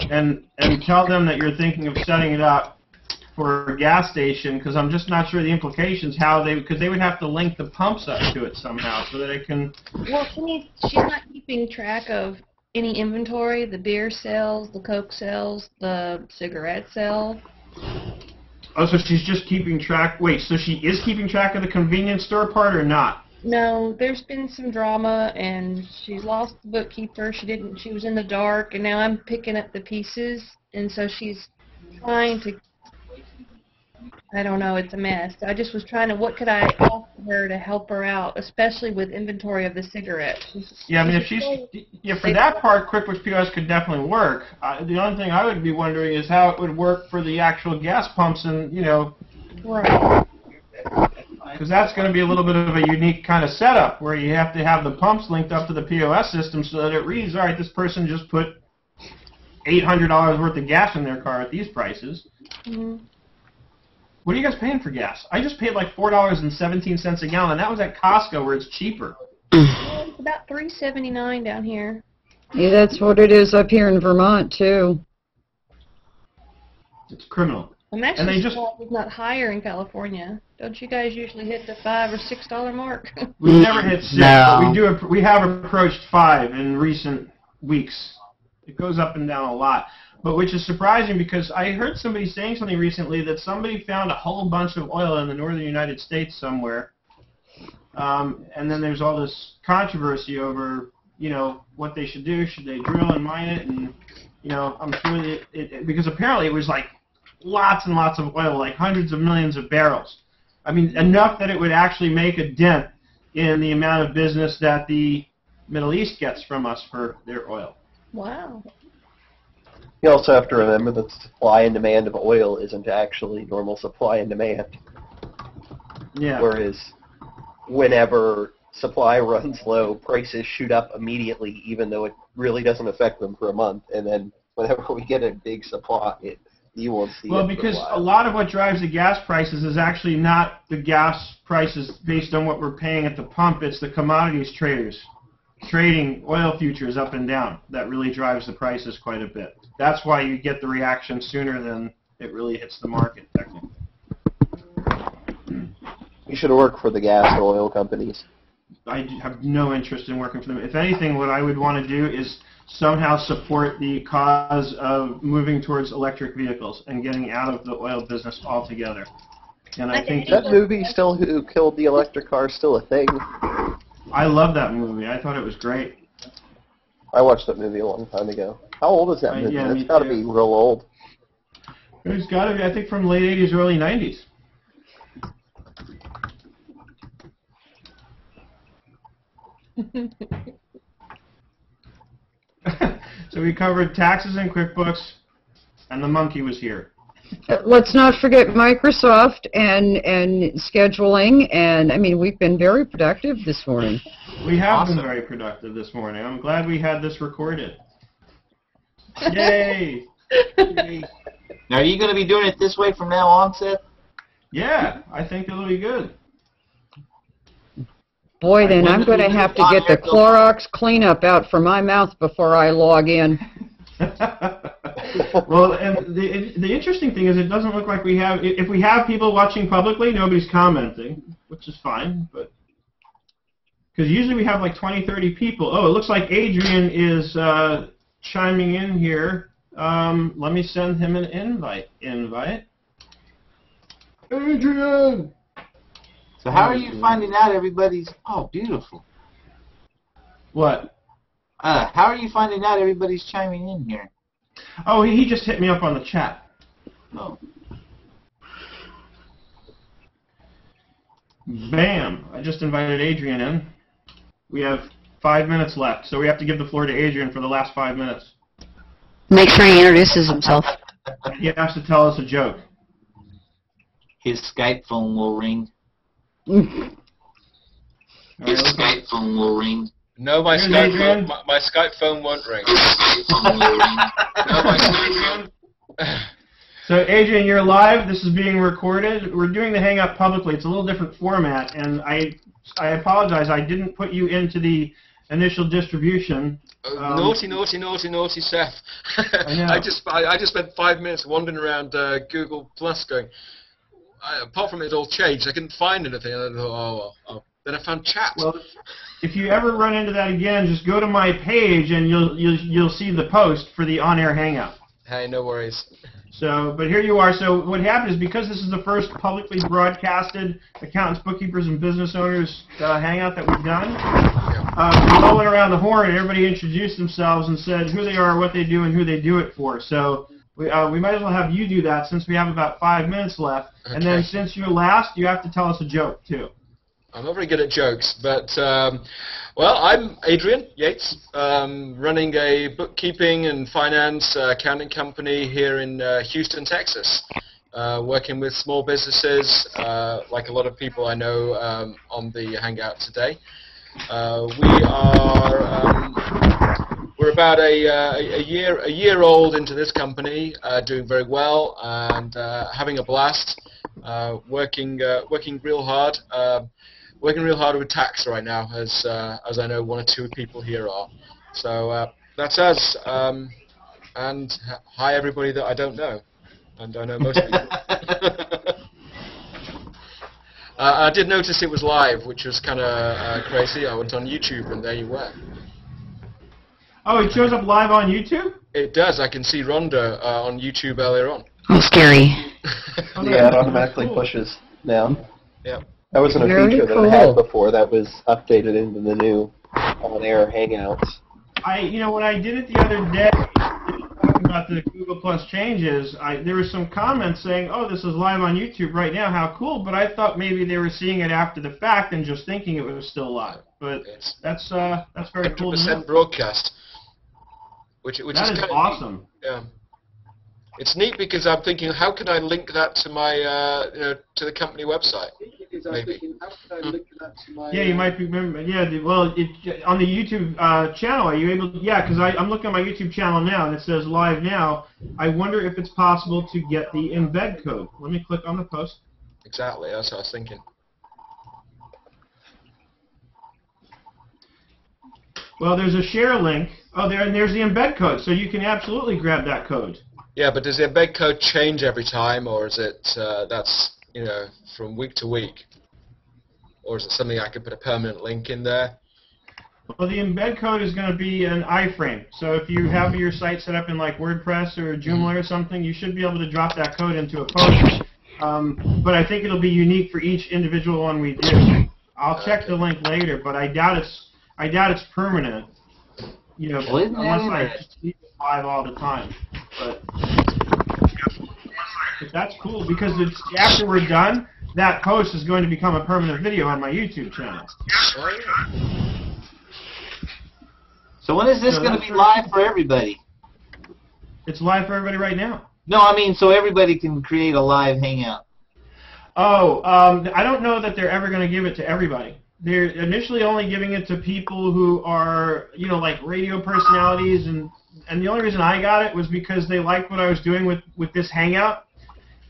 and tell them that you're thinking of setting it up for a gas station, because I'm just not sure the implications because they would have to link the pumps up to it somehow so that it can. Well, she's not keeping track of any inventory, the beer sales, the Coke sales, the cigarette sales. Oh, so she's just keeping track. Wait, so she is keeping track of the convenience store part or not? No, there's been some drama, and she's lost the bookkeeper. She was in the dark, and now I'm picking up the pieces, and so she's trying to, I don't know, it's a mess. I just was trying to, what could I offer her to help her out, especially with inventory of the cigarettes. Yeah, I mean, if for that part, QuickBooks POS could definitely work. The only thing I would be wondering is how it would work for the actual gas pumps and, Right. because that's going to be a little bit of a unique kind of setup where you have to have the pumps linked up to the POS system so that it reads, all right, this person just put $800 worth of gas in their car at these prices. Mm-hmm. What are you guys paying for gas? I just paid like $4.17 a gallon, and that was at Costco where it's cheaper. It's about $3.79 down here. Yeah, that's what it is up here in Vermont, too. It's criminal. I'm actually surprised it's not higher in California. Don't you guys usually hit the $5 or $6 mark? We've never hit 6, No. but we have approached 5 in recent weeks. It goes up and down a lot. But which is surprising because I heard somebody saying something recently that somebody found a whole bunch of oil in the northern United States somewhere. And then there's all this controversy over, what they should do. Should they drill and mine it? And, I'm sure because apparently it was like lots and lots of oil, like hundreds of millions of barrels. I mean, enough that it would actually make a dent in the amount of business that the Middle East gets from us for their oil. Wow. You also have to remember that the supply and demand of oil isn't actually normal supply and demand. Yeah. Whereas whenever supply runs low, prices shoot up immediately, even though it really doesn't affect them for a month. And then whenever we get a big supply, you won't see it. Well, because a lot of what drives the gas prices is actually not the gas prices based on what we're paying at the pump. It's the commodities traders trading oil futures up and down. That really drives the prices quite a bit. That's why you get the reaction sooner than it really hits the market, technically. You should work for the gas and oil companies. I have no interest in working for them. If anything, what I would want to do is somehow support the cause of moving towards electric vehicles and getting out of the oil business altogether. And I think that movie, still Who Killed the Electric Car, is still a thing. I love that movie. I thought it was great. I watched that movie a long time ago. How old is that movie? Yeah, It's got to be real old. It's got to be, I think, from late 80s, early 90s. So we covered taxes and QuickBooks, and the monkey was here. Let's not forget Microsoft and scheduling, and I mean, we've been very productive this morning. We have been very productive this morning. I'm glad we had this recorded. Yay! Yay. Now, are you going to be doing it this way from now on, Seth? Yeah, I think it'll be good. Boy, then I'm going to have to get the Clorox cleanup out for my mouth before I log in. Well, and the interesting thing is it doesn't look like we have, if we have people watching publicly, nobody's commenting, which is fine, but, because usually we have like 20, 30 people. Oh, it looks like Adrian is chiming in here. Let me send him an invite. Adrian! So how are you finding out everybody's... Oh, beautiful. What? How are you finding out everybody's chiming in here? Oh, he just hit me up on the chat. Oh. Bam! I just invited Adrian in. We have 5 minutes left, so we have to give the floor to Adrian for the last 5 minutes. Make sure he introduces himself. He has to tell us a joke. His Skype phone will ring. All right, His Skype phone will ring. No, my Here's Skype Adrian. phone, my Skype phone won't ring. No, my Skype phone. So, Adrian, you're live. This is being recorded. We're doing the Hangout publicly. It's a little different format, and I apologize. I didn't put you into the initial distribution. Naughty, Seth. I know. I just spent 5 minutes wandering around Google Plus going, apart from it all changed, I couldn't find anything. And I thought, oh. Then I found chat. Well, if you ever run into that again, just go to my page and you'll see the post for the on-air Hangout. Hey, no worries. So, but here you are. So what happened is because this is the first publicly broadcasted accountants, bookkeepers, and business owners hangout that we've done, we all went around the horn and everybody introduced themselves and said who they are, what they do, and who they do it for. So we might as well have you do that since we have about 5 minutes left. Okay. And then since you're last, you have to tell us a joke, too. I'm not very good at jokes, but, well, I'm Adrian Yates, running a bookkeeping and finance accounting company here in Houston, Texas, working with small businesses, like a lot of people I know on the Hangout today. We're about a year old into this company, doing very well and having a blast, working real hard. Working real hard with tax right now, as I know one or two people here are. So that's us. And hi everybody that I don't know, and I know most people. I did notice it was live, which was kind of crazy. I went on YouTube, and there you were. Oh, it shows up live on YouTube? It does. I can see Rhonda on YouTube earlier on. Oh, scary. Yeah, it automatically pushes down. Yeah. That wasn't a Very feature that cool. it had before. That was updated into the new on-air Hangouts. When I did it the other day, talking about the Google Plus changes, there were some comments saying, "Oh, this is live on YouTube right now. How cool!" But I thought maybe they were seeing it after the fact and just thinking it was still live. But that's very cool to know. 100% broadcast, which is That is awesome. Yeah. It's neat because I'm thinking, how can I link that to my, to the company website? Maybe. Yeah, you might be. Yeah, well, on the YouTube channel, are you able to? Yeah, because I'm looking at my YouTube channel now, and it says live now. I wonder if it's possible to get the embed code. Let me click on the post. Exactly, that's what I was thinking. Well, there's a share link. Oh, there's the embed code, so you can absolutely grab that code. Yeah, but does the embed code change every time, or is it that's from week to week, or is it something I could put a permanent link in there? Well, the embed code is going to be an iframe. So if you have your site set up in like WordPress or Joomla or something, you should be able to drop that code into a post. But I think it'll be unique for each individual one we do. I'll check the link later, but I doubt it's permanent. Unless I just leave it live all the time. But that's cool because after we're done, that post is going to become a permanent video on my YouTube channel. So when is this going to be live for everybody? It's live for everybody right now. No, I mean so everybody can create a live hangout. Oh, I don't know that they're ever going to give it to everybody. They're initially only giving it to people who are, like radio personalities, and the only reason I got it was because they liked what I was doing with this hangout,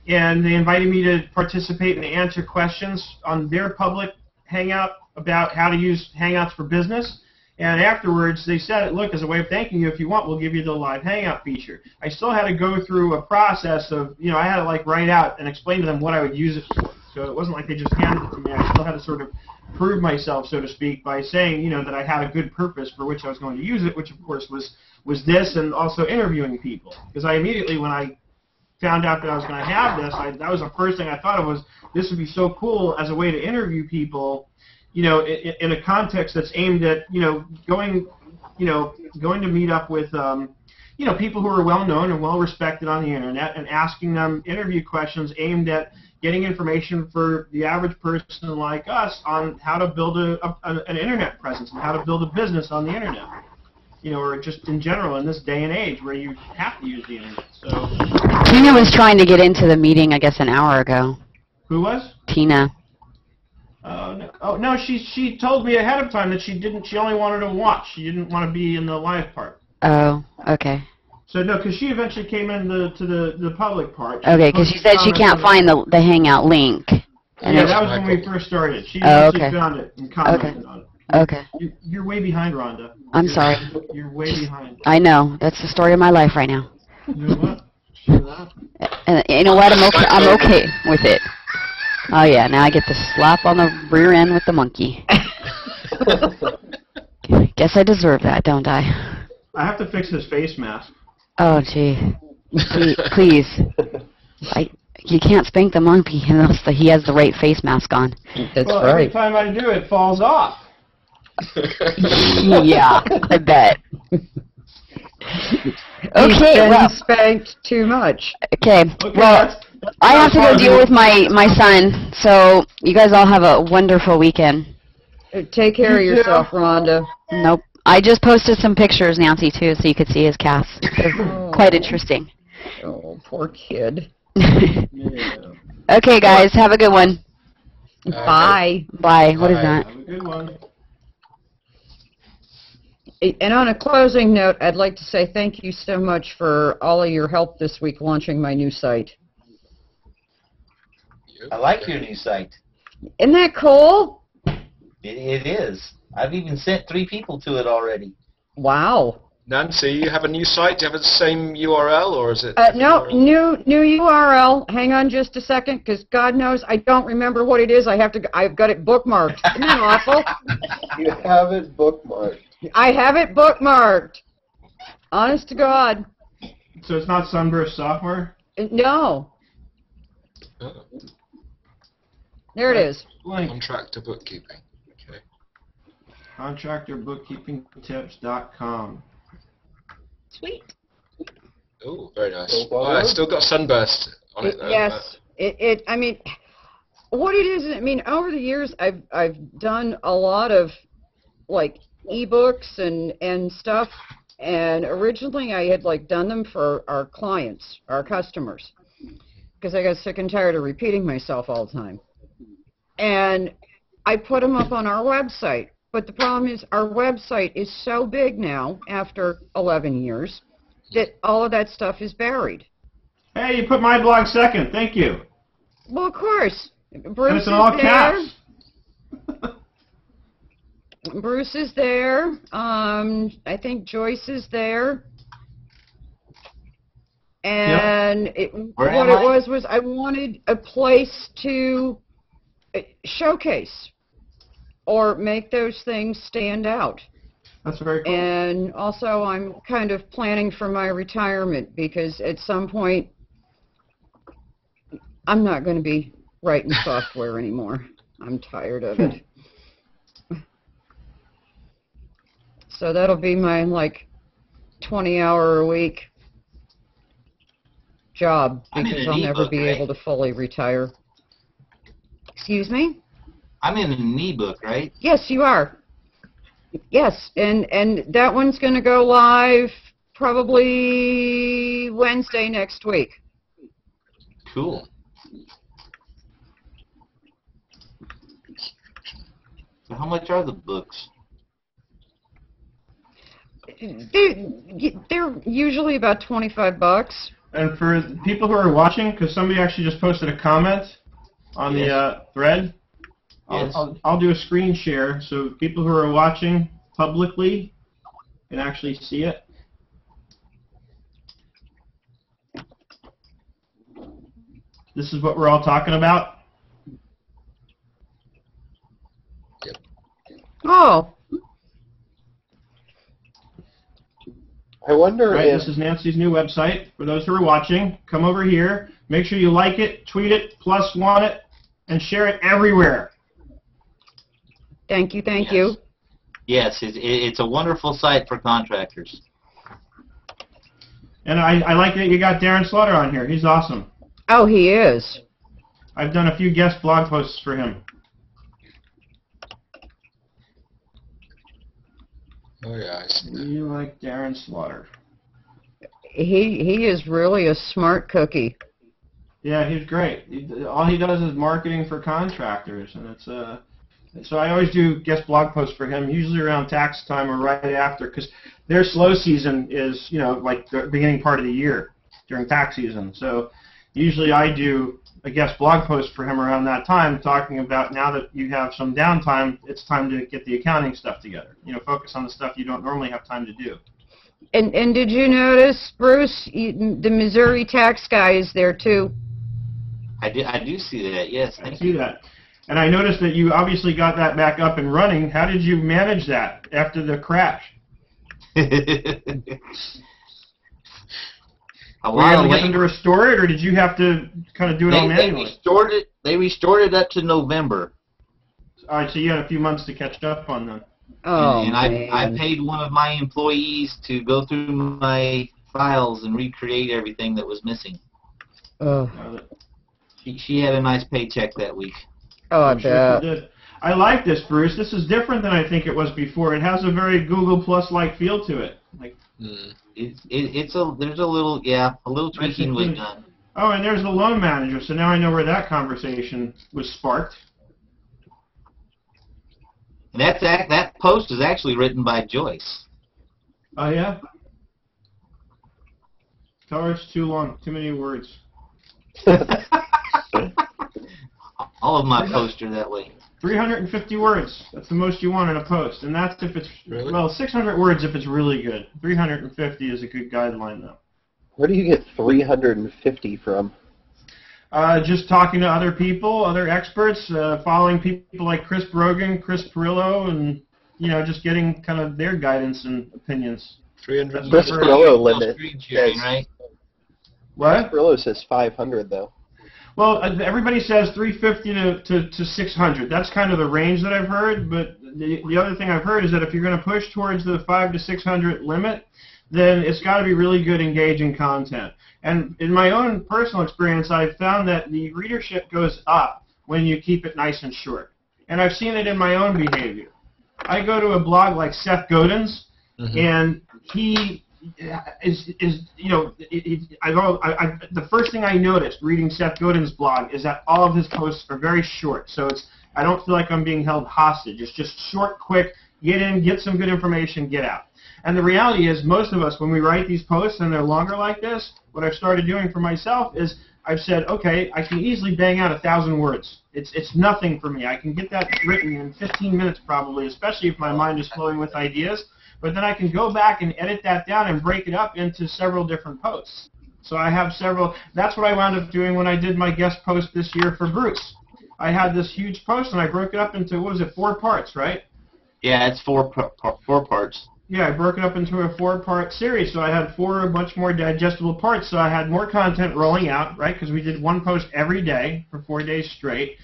and they invited me to participate and answer questions on their public hangout about how to use Hangouts for business. And afterwards, they said, look, as a way of thanking you, if you want, we'll give you the live hangout feature. I still had to go through a process of, I had to write out and explain to them what I would use it for. So it wasn't like they just handed it to me. I still had to sort of prove myself, so to speak, by saying, that I had a good purpose for which I was going to use it, which of course was this and also interviewing people. Because I immediately, when I found out that I was going to have this, that was the first thing I thought of was this would be so cool as a way to interview people, in a context that's aimed at, going to meet up with, people who are well known and well respected on the internet and asking them interview questions aimed at getting information for the average person like us on how to build an internet presence and how to build a business on the internet. Or just in general in this day and age where you have to use the internet. So Tina was trying to get into the meeting, I guess, an hour ago. Who was? Tina. Oh no, she told me ahead of time that she only wanted to watch. She didn't want to be in the live part. Oh, okay. So no, because she eventually came into the public part. Okay, because she said she can't find the Hangout link. Yeah, that was when we first started. She okay. found it and commented on it. Okay. You're way behind, Rhonda. I'm sorry. You're way behind. I know. That's the story of my life right now. You know what? Sure that. And you know what? I'm okay with it. Oh yeah, now I get to slap on the rear end with the monkey. Guess I deserve that, don't I? I have to fix his face mask. Oh gee. Please. You can't spank the monkey unless he has the right face mask on. That's Well, every time I do, it falls off. Yeah, I bet. He's Okay, been well, spanked too much. okay. Well, that's I have to go fine. deal with my son. So you guys all have a wonderful weekend. Take care of You too. yourself, Rhonda. Nope. I just posted some pictures, Nancy, too, so you could see his cats. They're quite interesting. Oh, poor kid. Okay, guys, have a good one. Bye. Bye. What is Bye. that? Have a good one. And on a closing note, I'd like to say thank you so much for all of your help this week launching my new site. I like your new site. Isn't that cool? It is. I've even sent 3 people to it already. Wow. Nancy, you have a new site? Do you have the same URL, or is it? No, new URL. Hang on just a second, because God knows I don't remember what it is. I've got it bookmarked. Isn't that awful? You have it bookmarked. I have it bookmarked. Honest to God. So it's not Sunburst Software? No. Oh, There it is. Link. contractor bookkeeping. Okay. ContractorBookkeepingTips.com. Sweet. Oh, very nice. So Oh, far, it's still got Sunburst on it, though. Yes. I mean, what it is, I mean, over the years, I've done a lot of, like, ebooks and stuff, and originally I had, like, done them for our clients, our customers, because I got sick and tired of repeating myself all the time. And I put them up on our website, but the problem is our website is so big now, after 11 years, that all of that stuff is buried. Hey, you put my blog second. Thank you. Well, of course. And Bruce it's in all is there. caps. Bruce is there. I think Joyce is there. And Where what am it I? was I wanted a place to showcase or make those things stand out. That's very cool. And also I'm kind of planning for my retirement because at some point I'm not going to be writing software anymore. I'm tired of it. So that'll be my, like, 20-hour-a-week job I'm in because an I'll never ebook, be right? able to fully retire. Excuse me? I'm in an ebook, right? Yes, you are. Yes, and that one's going to go live probably Wednesday next week. Cool. So how much are the books? They're usually about $25. And for people who are watching, because somebody actually just posted a comment on the thread, Yes. I'll do a screen share so people who are watching publicly can actually see it. This is what we're all talking about. Oh, I wonder Right, if this is Nancy's new website. For those who are watching, come over here. Make sure you like it, tweet it, +1 it, and share it everywhere. thank you, thank Yes. you. Yes, it's a wonderful site for contractors. And I like that you got Darren Slaughter on here. He's awesome. Oh, he is. I've done a few guest blog posts for him. Oh, yeah, I see that. You like Darren Slaughter. He is really a smart cookie. Yeah, he's great. All he does is marketing for contractors, and it's so I always do guest blog posts for him, usually around tax time or right after, because their slow season is, you know, like the beginning part of the year during tax season. So usually I do a guest blog post for him around that time, talking about now that you have some downtime, it's time to get the accounting stuff together. You know, focus on the stuff you don't normally have time to do. And did you notice, Bruce, the Missouri tax guy is there too? I do see that, yes. I Thank see you. that. And I noticed that you obviously got that back up and running. How did you manage that after the crash? A Were you lot able of to get them to restore it, or did you have to kind of do it all manually? They restored it up to November. All right, so you had a few months to catch up on them. Oh, and man. I paid one of my employees to go through my files and recreate everything that was missing. Oh, She had a nice paycheck that week. I I'm sure bet. she did. I like this, Bruce. This is different than I think it was before. It has a very Google Plus-like feel to it. Like, There's a little tweaking was done. oh, and there's the loan manager, so now I know where that conversation was sparked. And that post is actually written by Joyce. Oh, yeah? Tell her it's too long, too many words. All of my posts are that way. 350 words. That's the most you want in a post, and that's if it's Really? well, 600 words if it's really good. 350 is a good guideline, though. Where do you get 350 from? Just talking to other people, other experts, following people like Chris Brogan, Chris Perillo, and just getting kind of their guidance and opinions. 300. Chris Perillo limit Screen sharing, right? What? Perillo says 500 though. Well, everybody says 350 to 600. That's kind of the range that I've heard. But the other thing I've heard is that if you're going to push towards the 500 to 600 limit, then it's got to be really good, engaging content. And in my own personal experience, I've found that the readership goes up when you keep it nice and short. And I've seen it in my own behavior. I go to a blog like Seth Godin's, and he is the first thing I noticed reading Seth Godin's blog is that all of his posts are very short. So I don't feel like I'm being held hostage. It's just short, quick, get in, get some good information, get out. And the reality is, most of us, when we write these posts and they're longer like this, what I've started doing for myself is I've said, okay, I can easily bang out 1,000 words. It's nothing for me. I can get that written in 15 minutes probably, especially if my mind is flowing with ideas. But then I can go back and edit that down and break it up into several different posts. So I have several. That's what I wound up doing when I did my guest post this year for Bruce. I had this huge post and I broke it up into, 4 parts, right? Yeah, it's four parts. Yeah, I broke it up into a 4-part series, so I had 4 much more digestible parts, so I had more content rolling out, right, because we did 1 post every day for 4 days straight.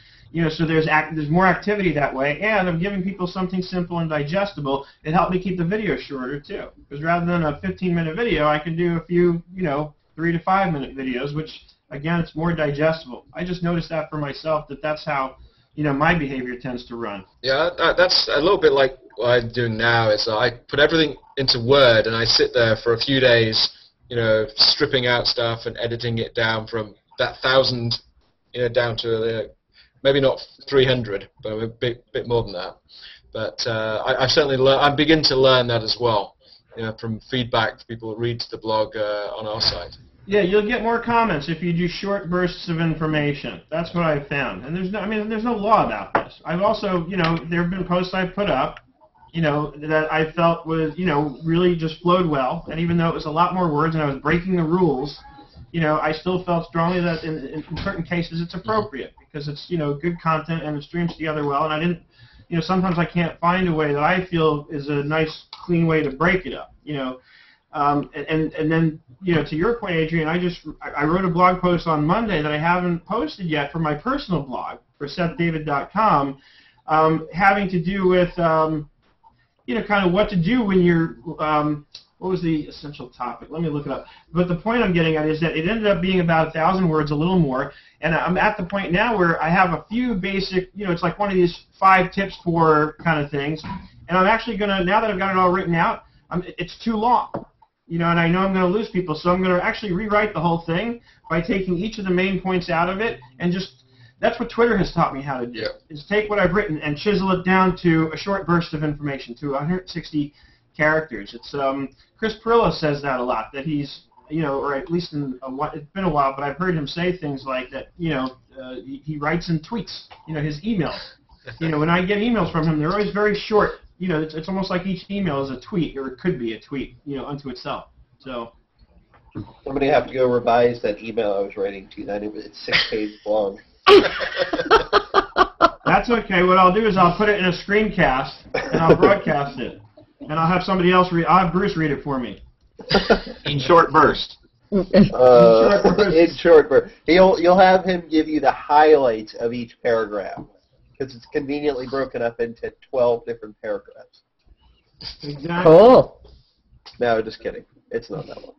So there's more activity that way, and I'm giving people something simple and digestible. It helped me keep the video shorter, too, because rather than a 15-minute video, I can do a few, 3 to 5-minute videos, which, again, it's more digestible. I just noticed that for myself, that's how, my behavior tends to run. Yeah, that's a little bit like what I'm doing now. Is I put everything into Word and I sit there for a few days, stripping out stuff and editing it down from that 1,000, down to maybe not 300, but a bit more than that. But I certainly I'm beginning to learn that as well, from feedback from people who read the blog on our site. Yeah, you'll get more comments if you do short bursts of information. That's what I've found. And there's no law about this. I've also, there have been posts I've put up, that I felt was, really just flowed well. And even though it was a lot more words and I was breaking the rules, I still felt strongly that in certain cases it's appropriate because it's, good content and it streams together well. And I didn't, sometimes I can't find a way that I feel is a nice, clean way to break it up, and then, to your point, Adrian, I wrote a blog post on Monday that I haven't posted yet for my personal blog for SethDavid.com, having to do with, kind of what to do when you're, what was the essential topic? Let me look it up. But the point I'm getting at is that it ended up being about 1,000 words, a little more, and I'm at the point now where I have a few basic, it's like one of these 5 tips for kind of things, and I'm actually going to, now that I've got it all written out, it's too long. And I know I'm going to lose people, so I'm going to actually rewrite the whole thing by taking each of the main points out of it, and that's what Twitter has taught me how to do, is take what I've written and chisel it down to a short burst of information, to 160 characters. It's Chris Perillo says that a lot, that he's, or at least it's been a while, but I've heard him say things like that, he writes in tweets, his emails. When I get emails from him, they're always very short. It's almost like each email is a tweet, or it could be a tweet, unto itself. So I'm going to have to go revise that email I was writing to you. It's 6 pages long. That's okay. What I'll do is I'll put it in a screencast, and I'll broadcast it. And I'll have somebody else I'll have Bruce read it for me. In short bursts. In short burst. You'll have him give you the highlights of each paragraph because it's conveniently broken up into 12 different paragraphs. Exactly. Cool. No, just kidding. It's not that long.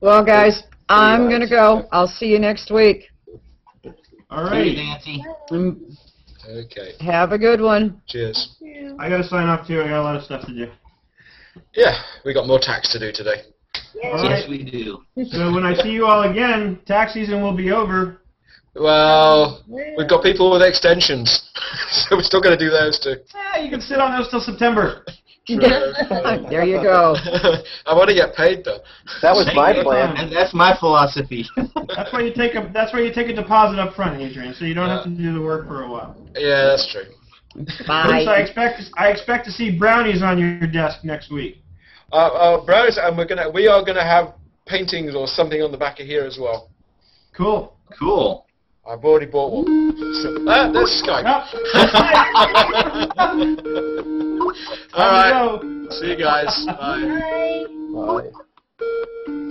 Well, guys, I'm lines. going to go. I'll see you next week. All Hey, right. Nancy. Okay. Have a good one. Cheers. I got to sign off too. I got a lot of stuff to do. Yeah, we got more tax to do today. All Yes, right. we do. So when I see you all again, tax season will be over. Well, we've got people with extensions, so we're still going to do those too. You can sit on those till September. There you go. I want to get paid though. That was my Thank you. plan. And that's my philosophy. That's why you take a deposit up front, Adrian, so you don't have to do the work for a while. Yeah, that's true. Bruce, Bye. I expect to see brownies on your desk next week. Browse, and we are gonna have paintings or something on the back of here as well. Cool. Cool. I've already bought one. So, there's Skype. Nope. All right. Time to go. See you guys. Bye. Bye.